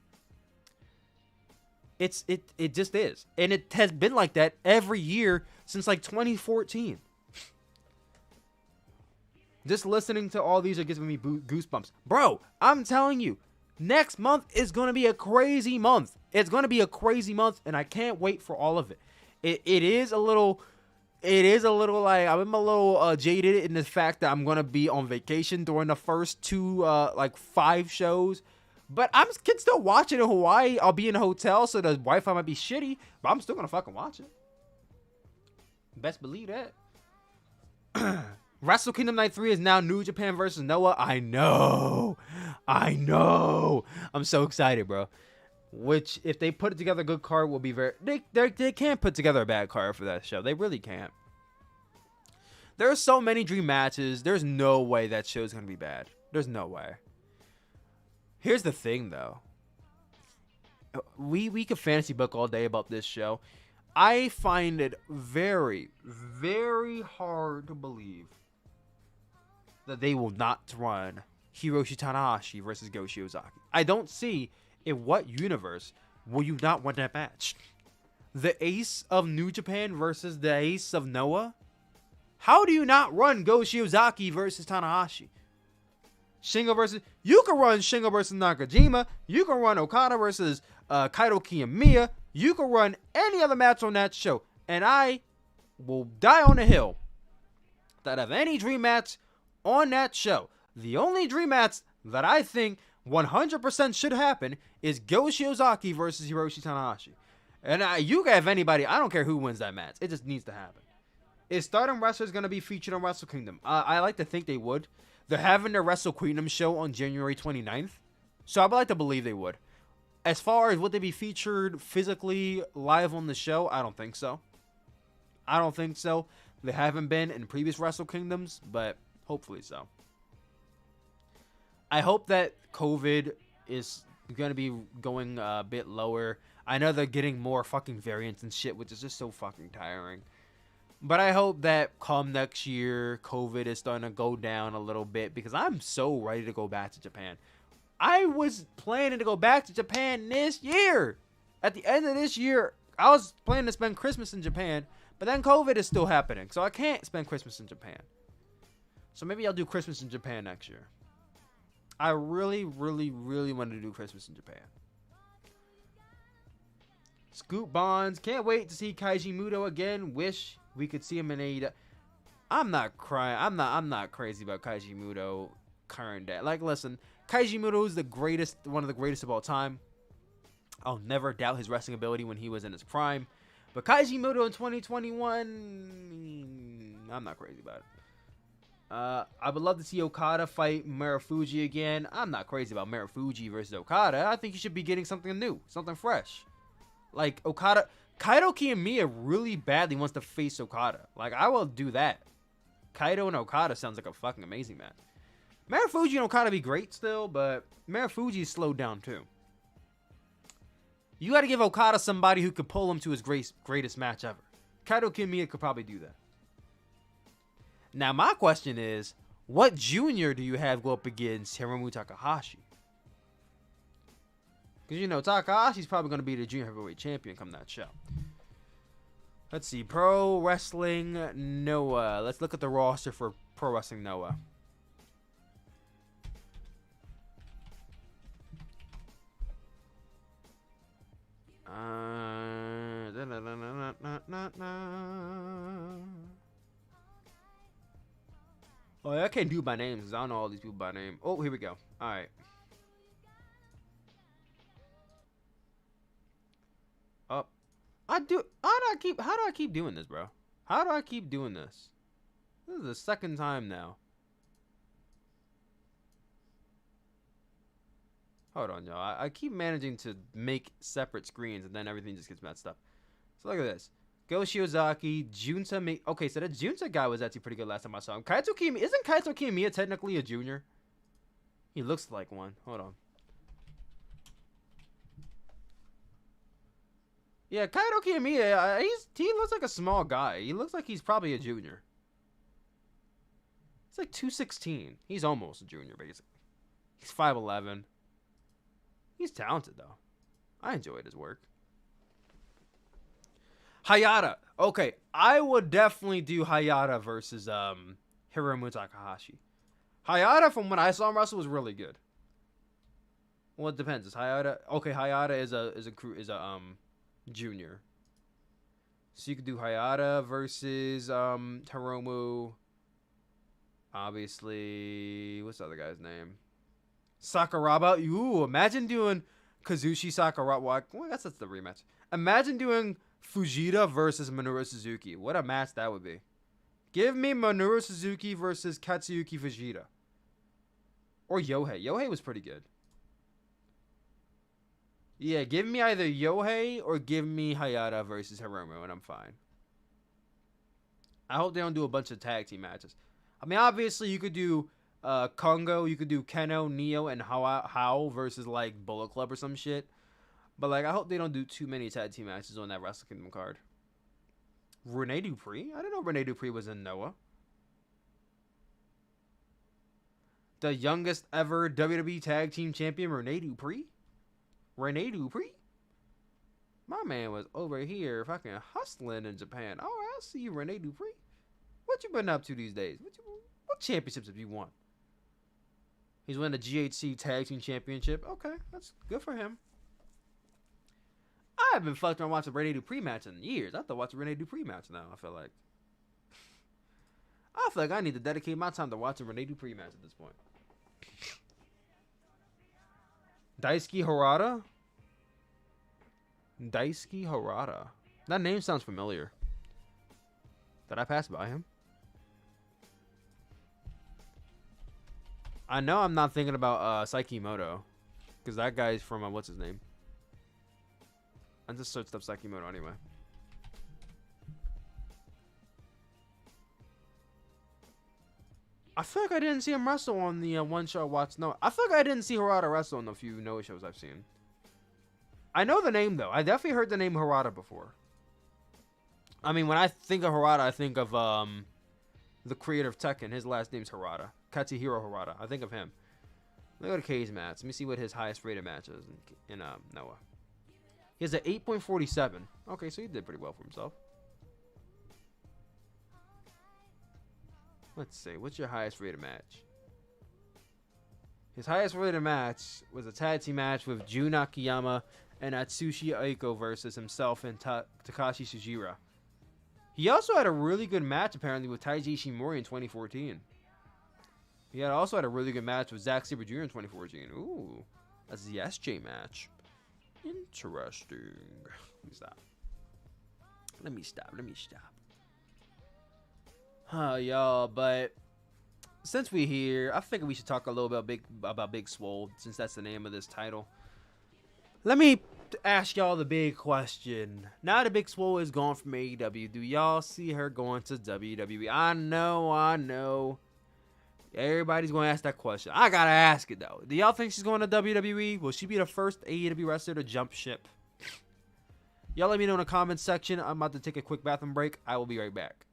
It just is. And it has been like that every year since like 2014. Just listening to all these are giving me goosebumps. Bro, I'm telling you, next month is going to be a crazy month. It's going to be a crazy month, and I can't wait for all of it. It is a little like, I'm a little jaded in the fact that I'm going to be on vacation during the first 5 shows. But I can still watch it in Hawaii. I'll be in a hotel, so the Wi-Fi might be shitty, but I'm still going to fucking watch it. Best believe that. Wrestle Kingdom Night 3 is now New Japan versus Noah. I know. I'm so excited, bro. Which, if they put together a good card, will be very... They can't put together a bad card for that show. They really can't. There are so many dream matches. There's no way that show's going to be bad. There's no way. Here's the thing, though. We could fantasy book all day about this show. I find it very, very hard to believe that they will not run Hiroshi Tanahashi versus Go Shiozaki. I don't see in what universe will you not want that match. The ace of New Japan versus the ace of Noah? How do you not run Go Shiozaki versus Tanahashi? Shingo versus... You can run Shingo versus Nakajima. You can run Okada versus Kaito Kiyomiya. You can run any other match on that show. And I will die on the hill that of any dream match on that show, the only dream match that I think 100% should happen is Go Shiozaki versus Hiroshi Tanahashi. And you can have anybody. I don't care who wins that match. It just needs to happen. Is Stardom Wrestlers going to be featured on Wrestle Kingdom? I like to think they would. They're having their Wrestle Kingdom show on January 29th. So I would like to believe they would. As far as would they be featured physically live on the show, I don't think so. They haven't been in previous Wrestle Kingdoms, but hopefully so. I hope that COVID is gonna be going a bit lower. I know they're getting more fucking variants and shit, which is just so fucking tiring. But I hope that come next year, COVID is starting to go down a little bit because I'm so ready to go back to Japan. I was planning to go back to Japan this year. At the end of this year, I was planning to spend Christmas in Japan, but then COVID is still happening, so I can't spend Christmas in Japan. So maybe I'll do Christmas in Japan next year. I really, really, really wanted to do Christmas in Japan. Scoot Bonds, can't wait to see Kaiji Muto again. Wish we could see him in AEW. I'm not crying. I'm not crazy about Kaiji Muto current day. Like, listen, Kaiji Muto is the greatest, one of the greatest of all time. I'll never doubt his wrestling ability when he was in his prime. But Kaiji Muto in 2021, I'm not crazy about it. I would love to see Okada fight Marufuji again. I'm not crazy about Marufuji versus Okada. I think he should be getting something new, something fresh. Like, Okada, Kaito Kiyomiya really badly wants to face Okada. Like, I will do that. Kaito and Okada sounds like a fucking amazing match. Marufuji and Okada be great still, but Marufuji's slowed down too. You got to give Okada somebody who could pull him to his greatest match ever. Kaito Kiyomiya could probably do that. Now, my question is, what junior do you have go up against Hiromu Takahashi? Because, you know, Takahashi's probably going to be the junior heavyweight champion come that show. Let's see. Pro Wrestling Noah. Let's look at the roster for Pro Wrestling Noah. Oh, I can't do by names because I don't know all these people by name. Oh, here we go. All right. Oh, how do I keep doing this, bro? How do I keep doing this? This is the second time now. Hold on, y'all. I keep managing to make separate screens and then everything just gets messed up. So look at this. Go Shiozaki, Junta. Okay, so the Junta guy was actually pretty good last time I saw him. Kaito Kiyomiya. Isn't Kaito Kiyomiya technically a junior? He looks like one. Hold on. Yeah, Kaito Kiyomiya, he looks like a small guy. He looks like he's probably a junior. He's like 216. He's almost a junior, basically. He's 5'11". He's talented, though. I enjoyed his work. Hayata. Okay, I would definitely do Hayata versus Hiromu Takahashi. Hayata, from when I saw him wrestle, was really good. Well, it depends. Is Hayata okay? Hayata is a junior. So you could do Hayata versus Hiromu. Obviously, what's the other guy's name? Sakuraba. Ooh, imagine doing Kazushi Sakuraba. Well, that's the rematch. Imagine doing Fujita versus Minoru Suzuki. What a match that would be. Give me Minoru Suzuki versus Katsuyuki Fujita. Or Yohei. Yohei was pretty good. Yeah, give me either Yohei or give me Hayata versus Hiromu, and I'm fine. I hope they don't do a bunch of tag team matches. I mean, obviously, you could do Kongo, you could do Keno, Neo, and Hao versus, like, Bullet Club or some shit. But, like, I hope they don't do too many tag team matches on that Wrestle Kingdom card. Renee Dupree? I didn't know Renee Dupree was in Noah. The youngest ever WWE Tag Team Champion, Renee Dupree? Renee Dupree? My man was over here fucking hustling in Japan. Oh, I see you, Renee Dupree. What you been up to these days? What championships have you won? He's winning the GHC Tag Team Championship. Okay, that's good for him. I haven't fucked around watching Renee Dupree match in years. I have to watch a Renee Dupree match now, I feel like. I need to dedicate my time to watching Renee Dupree match at this point. Daisuke Harada? Daisuke Harada. That name sounds familiar. Did I pass by him? I know I'm not thinking about Saikimoto. Because that guy's from, what's his name? I just searched up Saikimoto anyway. I feel like I didn't see him wrestle on the one show I watched. No, I feel like I didn't see Harada wrestle in the few Noah shows I've seen. I know the name, though. I definitely heard the name Harada before. I mean, when I think of Harada, I think of the creator of Tekken. His last name's Harada. Katsuhiro Harada. I think of him. Let me go to K's match. Let me see what his highest rated match is in Noah. He has an 8.47. Okay, so he did pretty well for himself. Let's see. What's your highest rated match? His highest rated match was a tag team match with Jun Akiyama and Atsushi Aiko versus himself and Takashi Sujira. He also had a really good match, apparently, with Taiji Ishimori in 2014. He also had a really good match with Zack Sabre Jr. in 2014. Ooh, that's the SJ match. Interesting. Let me stop. Y'all, but since we're here, I think we should talk a little bit about Big Swole, since that's the name of this title. Let me ask y'all the big question. Now that Big Swole is gone from AEW, do y'all see her going to WWE? I know. Everybody's going to ask that question. I got to ask it, though. Do y'all think she's going to WWE? Will she be the first AEW wrestler to jump ship? Y'all let me know in the comments section. I'm about to take a quick bathroom break. I will be right back.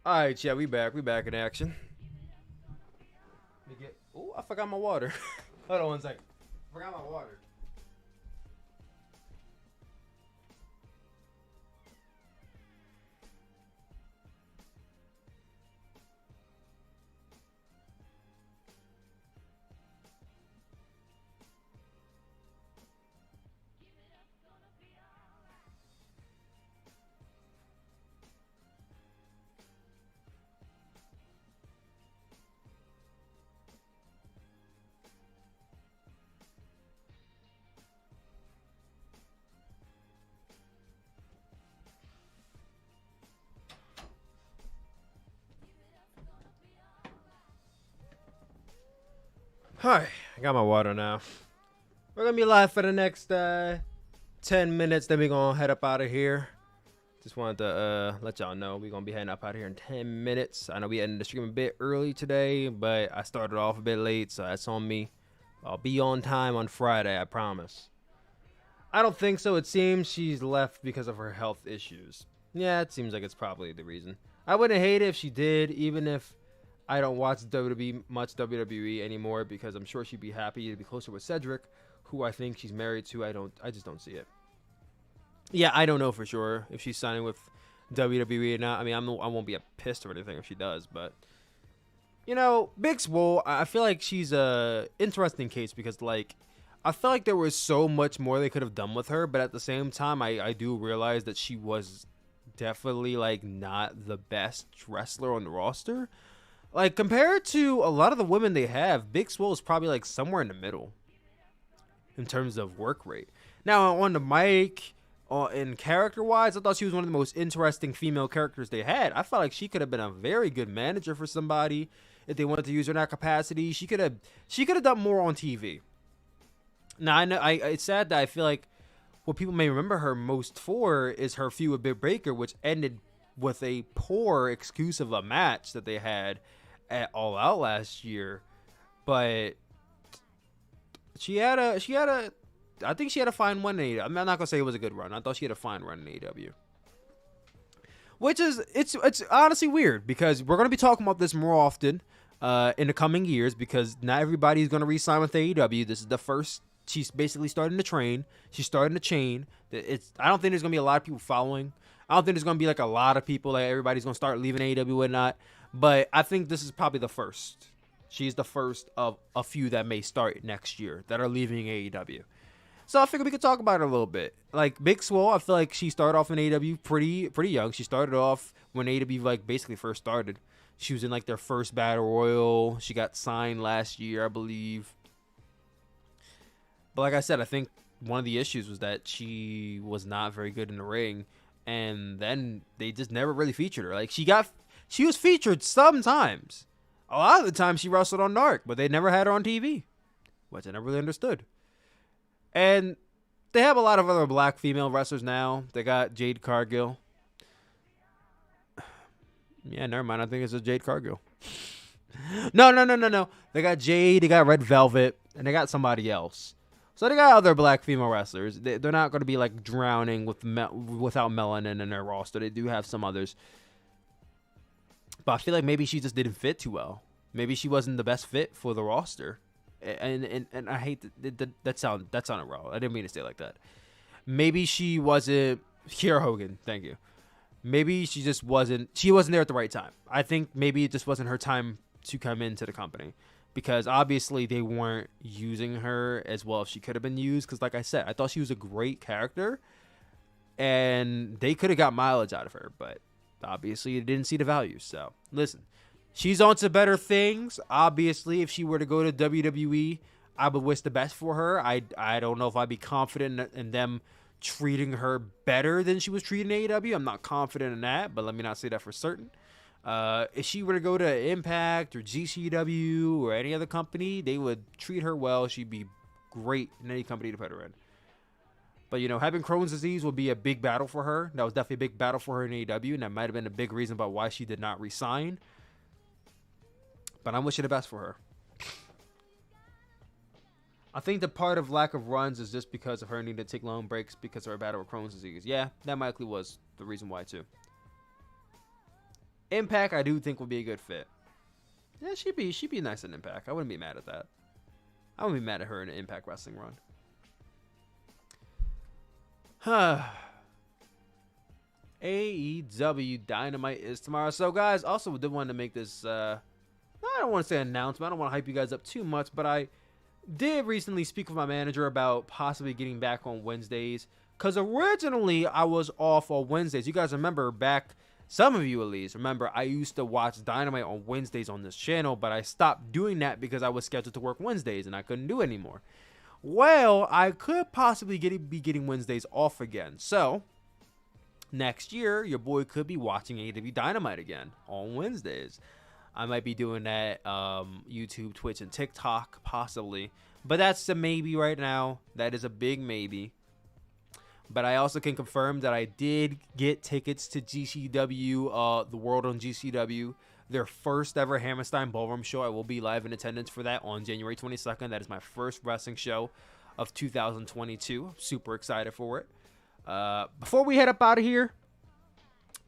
All right, yeah, we back. We back in action. Oh, I forgot my water. Hold on one second. Forgot my water. Hi, I got my water now. We're gonna be live for the next 10 minutes, then we're gonna head up out of here. Just wanted to let y'all know we're gonna be heading up out of here in 10 minutes. I know we ended the stream a bit early today, but I started off a bit late, so that's on me. I'll be on time on Friday, I promise. I don't think so. It seems she's left because of her health issues. Yeah, it seems like it's probably the reason. I wouldn't hate it if she did, even if I don't watch much WWE anymore, because I'm sure she'd be happy to be closer with Cedric, who I think she's married to. I just don't see it. Yeah, I don't know for sure if she's signing with WWE or not. I mean, I won't be pissed or anything if she does, but you know, Big Swole, I feel like she's a interesting case because like I feel like there was so much more they could have done with her, but at the same time, I do realize that she was definitely like not the best wrestler on the roster. Like, compared to a lot of the women they have, Big Swole is probably, like, somewhere in the middle in terms of work rate. Now, on the mic, and character-wise, I thought she was one of the most interesting female characters they had. I felt like she could have been a very good manager for somebody if they wanted to use her in that capacity. She could have done more on TV. Now, I know it's sad that I feel like what people may remember her most for is her feud with Big Breaker, which ended with a poor excuse of a match that they had at All Out last year. But she had a I think she had a fine run in AEW. I'm not gonna say it was a good run. I thought she had a fine run in AEW. Which is it's honestly weird because we're gonna be talking about this more often in the coming years because not everybody's gonna re-sign with AEW. This is the first. She's basically starting to train. She's starting to chain. I don't think there's gonna be a lot of people following. I don't think there's gonna be like a lot of people. Like everybody's gonna start leaving AEW and whatnot. But I think this is probably the first. She's the first of a few that may start next year that are leaving AEW. So I figured we could talk about it a little bit. Like Big Swole, I feel like she started off in AEW pretty young. She started off when AEW like basically first started. She was in like their first battle royal. She got signed last year, I believe. But like I said, I think one of the issues was that she was not very good in the ring, and then they just never really featured her. Like she was featured sometimes. A lot of the time she wrestled on Dark, but they never had her on TV, which I never really understood. And they have a lot of other black female wrestlers now. They got Jade Cargill. Yeah, never mind. I think it's a Jade Cargill. No. They got Jade, they got Red Velvet, and they got somebody else. So they got other black female wrestlers. They're not going to be like drowning without melanin in their roster. They do have some others. But I feel like maybe she just didn't fit too well. Maybe she wasn't the best fit for the roster. And I hate that sounded wrong. I didn't mean to say it like that. Maybe she wasn't Kiera Hogan. Thank you. Maybe she just wasn't there at the right time. I think maybe it just wasn't her time to come into the company because obviously they weren't using her as well as she could have been used. Because like I said, I thought she was a great character and they could have got mileage out of her, but obviously they didn't see the value. So listen. She's on to better things. Obviously, if she were to go to WWE, I would wish the best for her. I don't know if I'd be confident in them treating her better than she was treated in AEW. I'm not confident in that, but let me not say that for certain. If she were to go to Impact or GCW or any other company, they would treat her well. She'd be great in any company to put her in. But, you know, having Crohn's disease will be a big battle for her. That was definitely a big battle for her in AEW, and that might have been a big reason about why she did not resign. But I'm wishing the best for her. I think the part of lack of runs is just because of her needing to take long breaks because of her battle with Crohn's disease. Yeah, that likely was the reason why too. Impact, I do think would be a good fit. Yeah, she'd be nice in Impact. I wouldn't be mad at that. I wouldn't be mad at her in an Impact Wrestling run. AEW Dynamite is tomorrow. So, guys, also did want to make this, I don't want to say announcement. I don't want to hype you guys up too much, but I did recently speak with my manager about possibly getting back on Wednesdays. Because originally, I was off on Wednesdays. You guys remember back, some of you at least, remember I used to watch Dynamite on Wednesdays on this channel, but I stopped doing that because I was scheduled to work Wednesdays and I couldn't do it anymore. Well, I could possibly be getting Wednesdays off again. So, next year, your boy could be watching AEW Dynamite again on Wednesdays. I might be doing that YouTube, Twitch, and TikTok, possibly. But that's a maybe right now. That is a big maybe. But I also can confirm that I did get tickets to GCW, the World on GCW, their first ever Hammerstein Ballroom show. I will be live in attendance for that on January 22nd. That is my first wrestling show of 2022. I'm super excited for it. Before we head up out of here,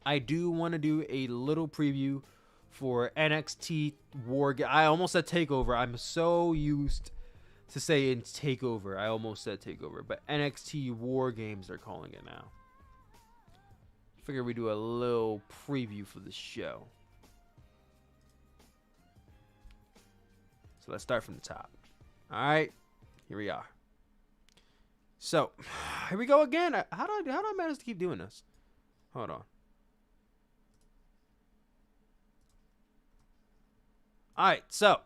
I do want to do a little preview for NXT War. I almost said TakeOver. I'm so used to saying TakeOver. I almost said TakeOver, but NXT War Games they're calling it now. Figure we do a little preview for the show. So let's start from the top. All right, here we are. So here we go again. How do I manage to keep doing this? Hold on. All right, so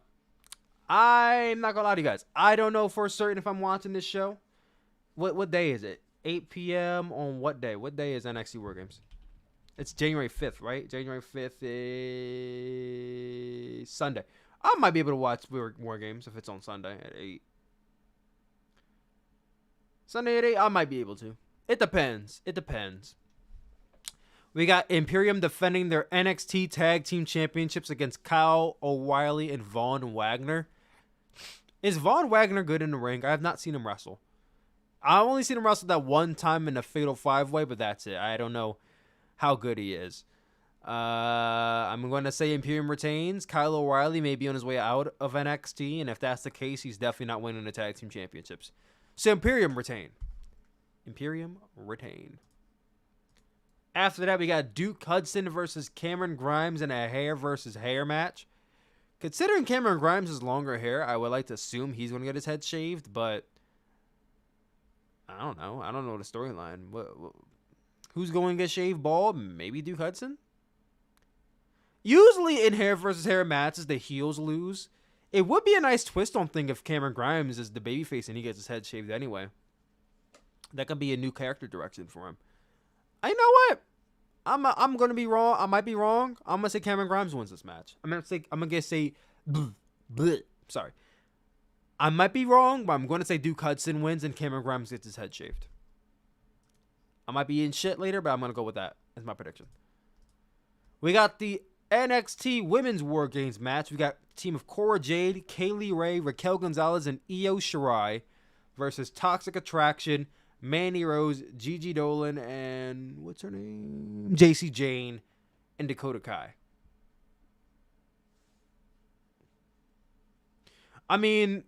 I'm not gonna lie to you guys. I don't know for certain if I'm watching this show. What day is it? 8 p.m. on what day? What day is NXT War Games? It's January 5th, right? January 5th is Sunday. I might be able to watch War Games if it's on Sunday at 8. Sunday at 8, I might be able to. It depends. It depends. We got Imperium defending their NXT Tag Team Championships against Kyle O'Reilly and Vaughn Wagner. Is Vaughn Wagner good in the ring? I have not seen him wrestle. I've only seen him wrestle that one time in a Fatal 5-Way, but that's it. I don't know how good he is. I'm going to say Imperium retains. Kyle O'Reilly may be on his way out of NXT, and if that's the case, he's definitely not winning the Tag Team Championships. So Imperium retain. Imperium retain. After that, we got Duke Hudson versus Cameron Grimes in a hair versus hair match. Considering Cameron Grimes has longer hair, I would like to assume he's going to get his head shaved, but I don't know. I don't know the storyline. Who's going to get shaved bald? Maybe Duke Hudson? Usually in hair versus hair matches, the heels lose. It would be a nice twist on thing if Cameron Grimes is the babyface and he gets his head shaved anyway. That could be a new character direction for him. You know what? I'm gonna be wrong. I might be wrong. I'm gonna say Cameron Grimes wins this match. I'm gonna say sorry. I might be wrong, but I'm gonna say Duke Hudson wins and Cameron Grimes gets his head shaved. I might be in shit later, but I'm gonna go with that as my prediction. We got the NXT Women's War Games match. We got a team of Cora Jade, Kaylee Ray, Raquel Gonzalez, and Io Shirai versus Toxic Attraction, Mandy Rose, Gigi Dolan, and what's her name? JC Jane and Dakota Kai. I mean,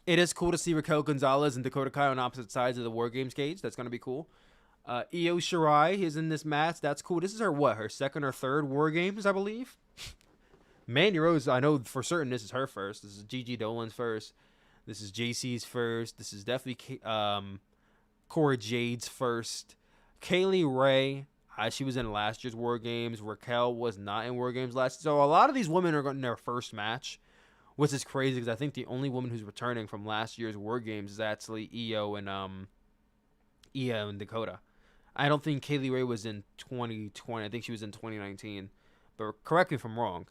it is cool to see Raquel Gonzalez and Dakota Kai on opposite sides of the War Games cage. That's going to be cool. Io Shirai is in this match. That's cool. This is her second or third War Games, I believe? Mandy Rose, I know for certain this is her first. This is Gigi Dolan's first. This is JC's first. This is definitely Cora Jade's first. Kaylee Ray, she was in last year's War Games. Raquel was not in War Games last year. So a lot of these women are in their first match, which is crazy because I think the only woman who's returning from last year's War Games is actually Io and Dakota. I don't think Kaylee Ray was in 2020. I think she was in 2019. But correct me if I'm wrong.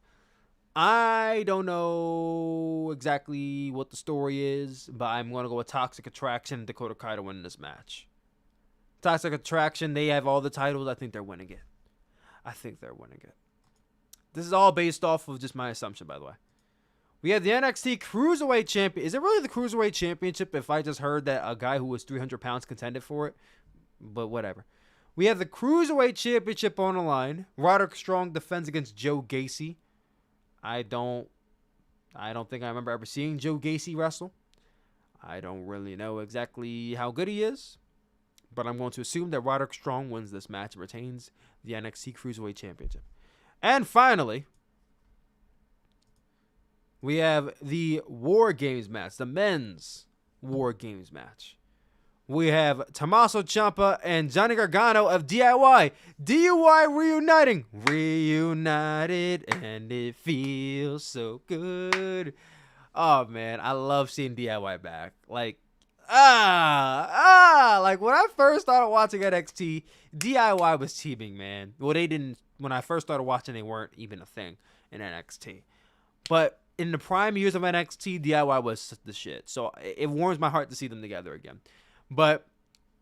I don't know exactly what the story is, but I'm going to go with Toxic Attraction and Dakota Kai to win this match. Toxic Attraction, they have all the titles. I think they're winning it. This is all based off of just my assumption, by the way. We have the NXT Cruiserweight Champion. Is it really the Cruiserweight Championship if I just heard that a guy who was 300 pounds contended for it? But whatever. We have the Cruiserweight Championship on the line. Roderick Strong defends against Joe Gacy. I don't think I remember ever seeing Joe Gacy wrestle. I don't really know exactly how good he is, but I'm going to assume that Roderick Strong wins this match and retains the NXT Cruiserweight Championship. And finally, we have the War Games match, the men's War Games match. We have Tommaso Ciampa and Johnny Gargano of DIY. DIY reuniting. Reunited, and it feels so good. Oh, man, I love seeing DIY back. Like, like when I first started watching NXT, DIY was teaming, man. Well, they didn't, when I first started watching, they weren't even a thing in NXT. But in the prime years of NXT, DIY was the shit. So it warms my heart to see them together again. But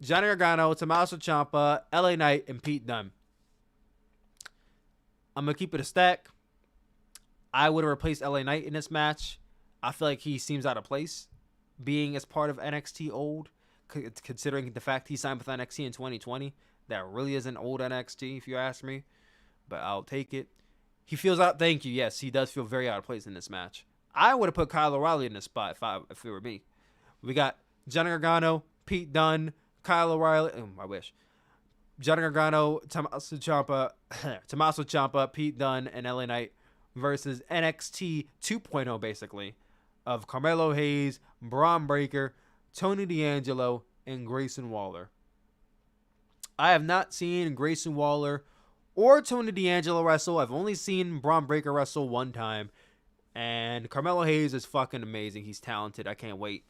Johnny Gargano, Tommaso Ciampa, LA Knight, and Pete Dunne. I'm going to keep it a stack. I would have replaced LA Knight in this match. I feel like he seems out of place being as part of NXT old, considering the fact he signed with NXT in 2020. That really isn't old NXT, if you ask me. But I'll take it. He feels out. Thank you. Yes, he does feel very out of place in this match. I would have put Kyle O'Reilly in this spot if it were me. We got Johnny Gargano, Pete Dunne, Kyle O'Reilly. I wish. Johnny Gargano, Tommaso Ciampa, Pete Dunne, and LA Knight versus NXT 2.0, basically, of Carmelo Hayes, Braun Breaker, Tony D'Angelo, and Grayson Waller. I have not seen Grayson Waller or Tony D'Angelo wrestle. I've only seen Braun Breaker wrestle one time. And Carmelo Hayes is fucking amazing. He's talented. I can't wait.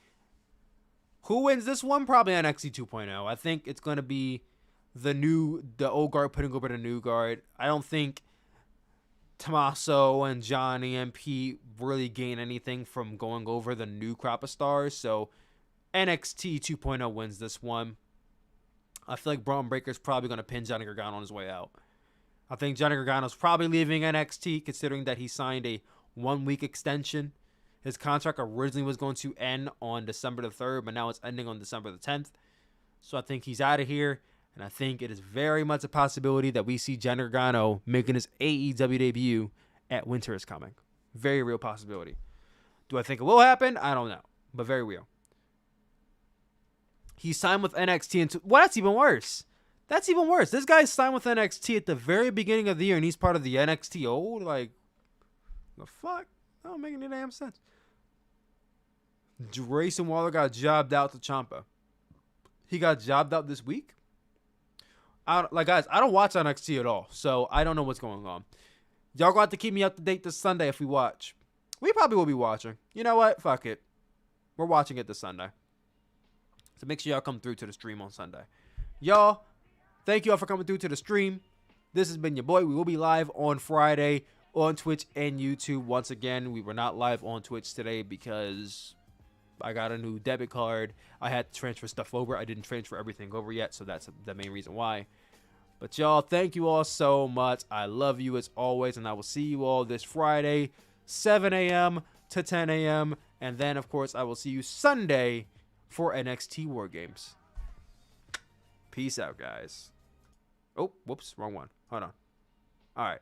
Who wins this one? Probably NXT 2.0. I think it's going to be the old guard putting over the new guard. I don't think Tommaso and Johnny and Pete really gain anything from going over the new crop of stars. So NXT 2.0 wins this one. I feel like Braun Breaker's probably going to pin Johnny Gargano on his way out. I think Johnny Gargano's probably leaving NXT, considering that he signed a 1-week extension. His contract originally was going to end on December the 3rd, but now it's ending on December the 10th. So I think he's out of here, and I think it is very much a possibility that we see Johnny Gargano making his AEW debut at Winter is Coming. Very real possibility. Do I think it will happen? I don't know, but very real. He signed with NXT, well, that's even worse. That's even worse. This guy signed with NXT at the very beginning of the year, and he's part of the NXT old. Like, the fuck? That don't make any damn sense. Grayson Waller got jobbed out to Ciampa. He got jobbed out this week? Guys, I don't watch NXT at all, so I don't know what's going on. Y'all going to have to keep me up to date this Sunday if we watch. We probably will be watching. You know what? Fuck it. We're watching it this Sunday. So make sure y'all come through to the stream on Sunday. Y'all, thank you all for coming through to the stream. This has been your boy. We will be live on Friday on Twitch and YouTube. Once again, we were not live on Twitch today because I got a new debit card. I had to transfer stuff over. I didn't transfer everything over yet, so that's the main reason why. But y'all, thank you all so much. I love you as always, and I will see you all this Friday, 7 a.m. to 10 a.m. And then, of course, I will see you Sunday for NXT War Games. Peace out, guys. Oh, whoops, wrong one. Hold on. All right.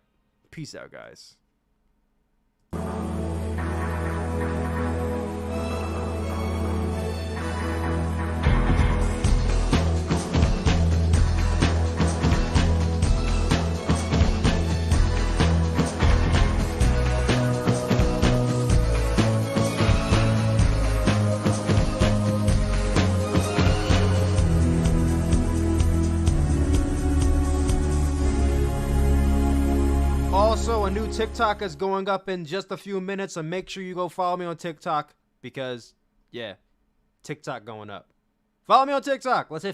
Peace out, guys. Also, a new TikTok is going up in just a few minutes, so make sure you go follow me on TikTok because, yeah, TikTok going up. Follow me on TikTok. Let's hit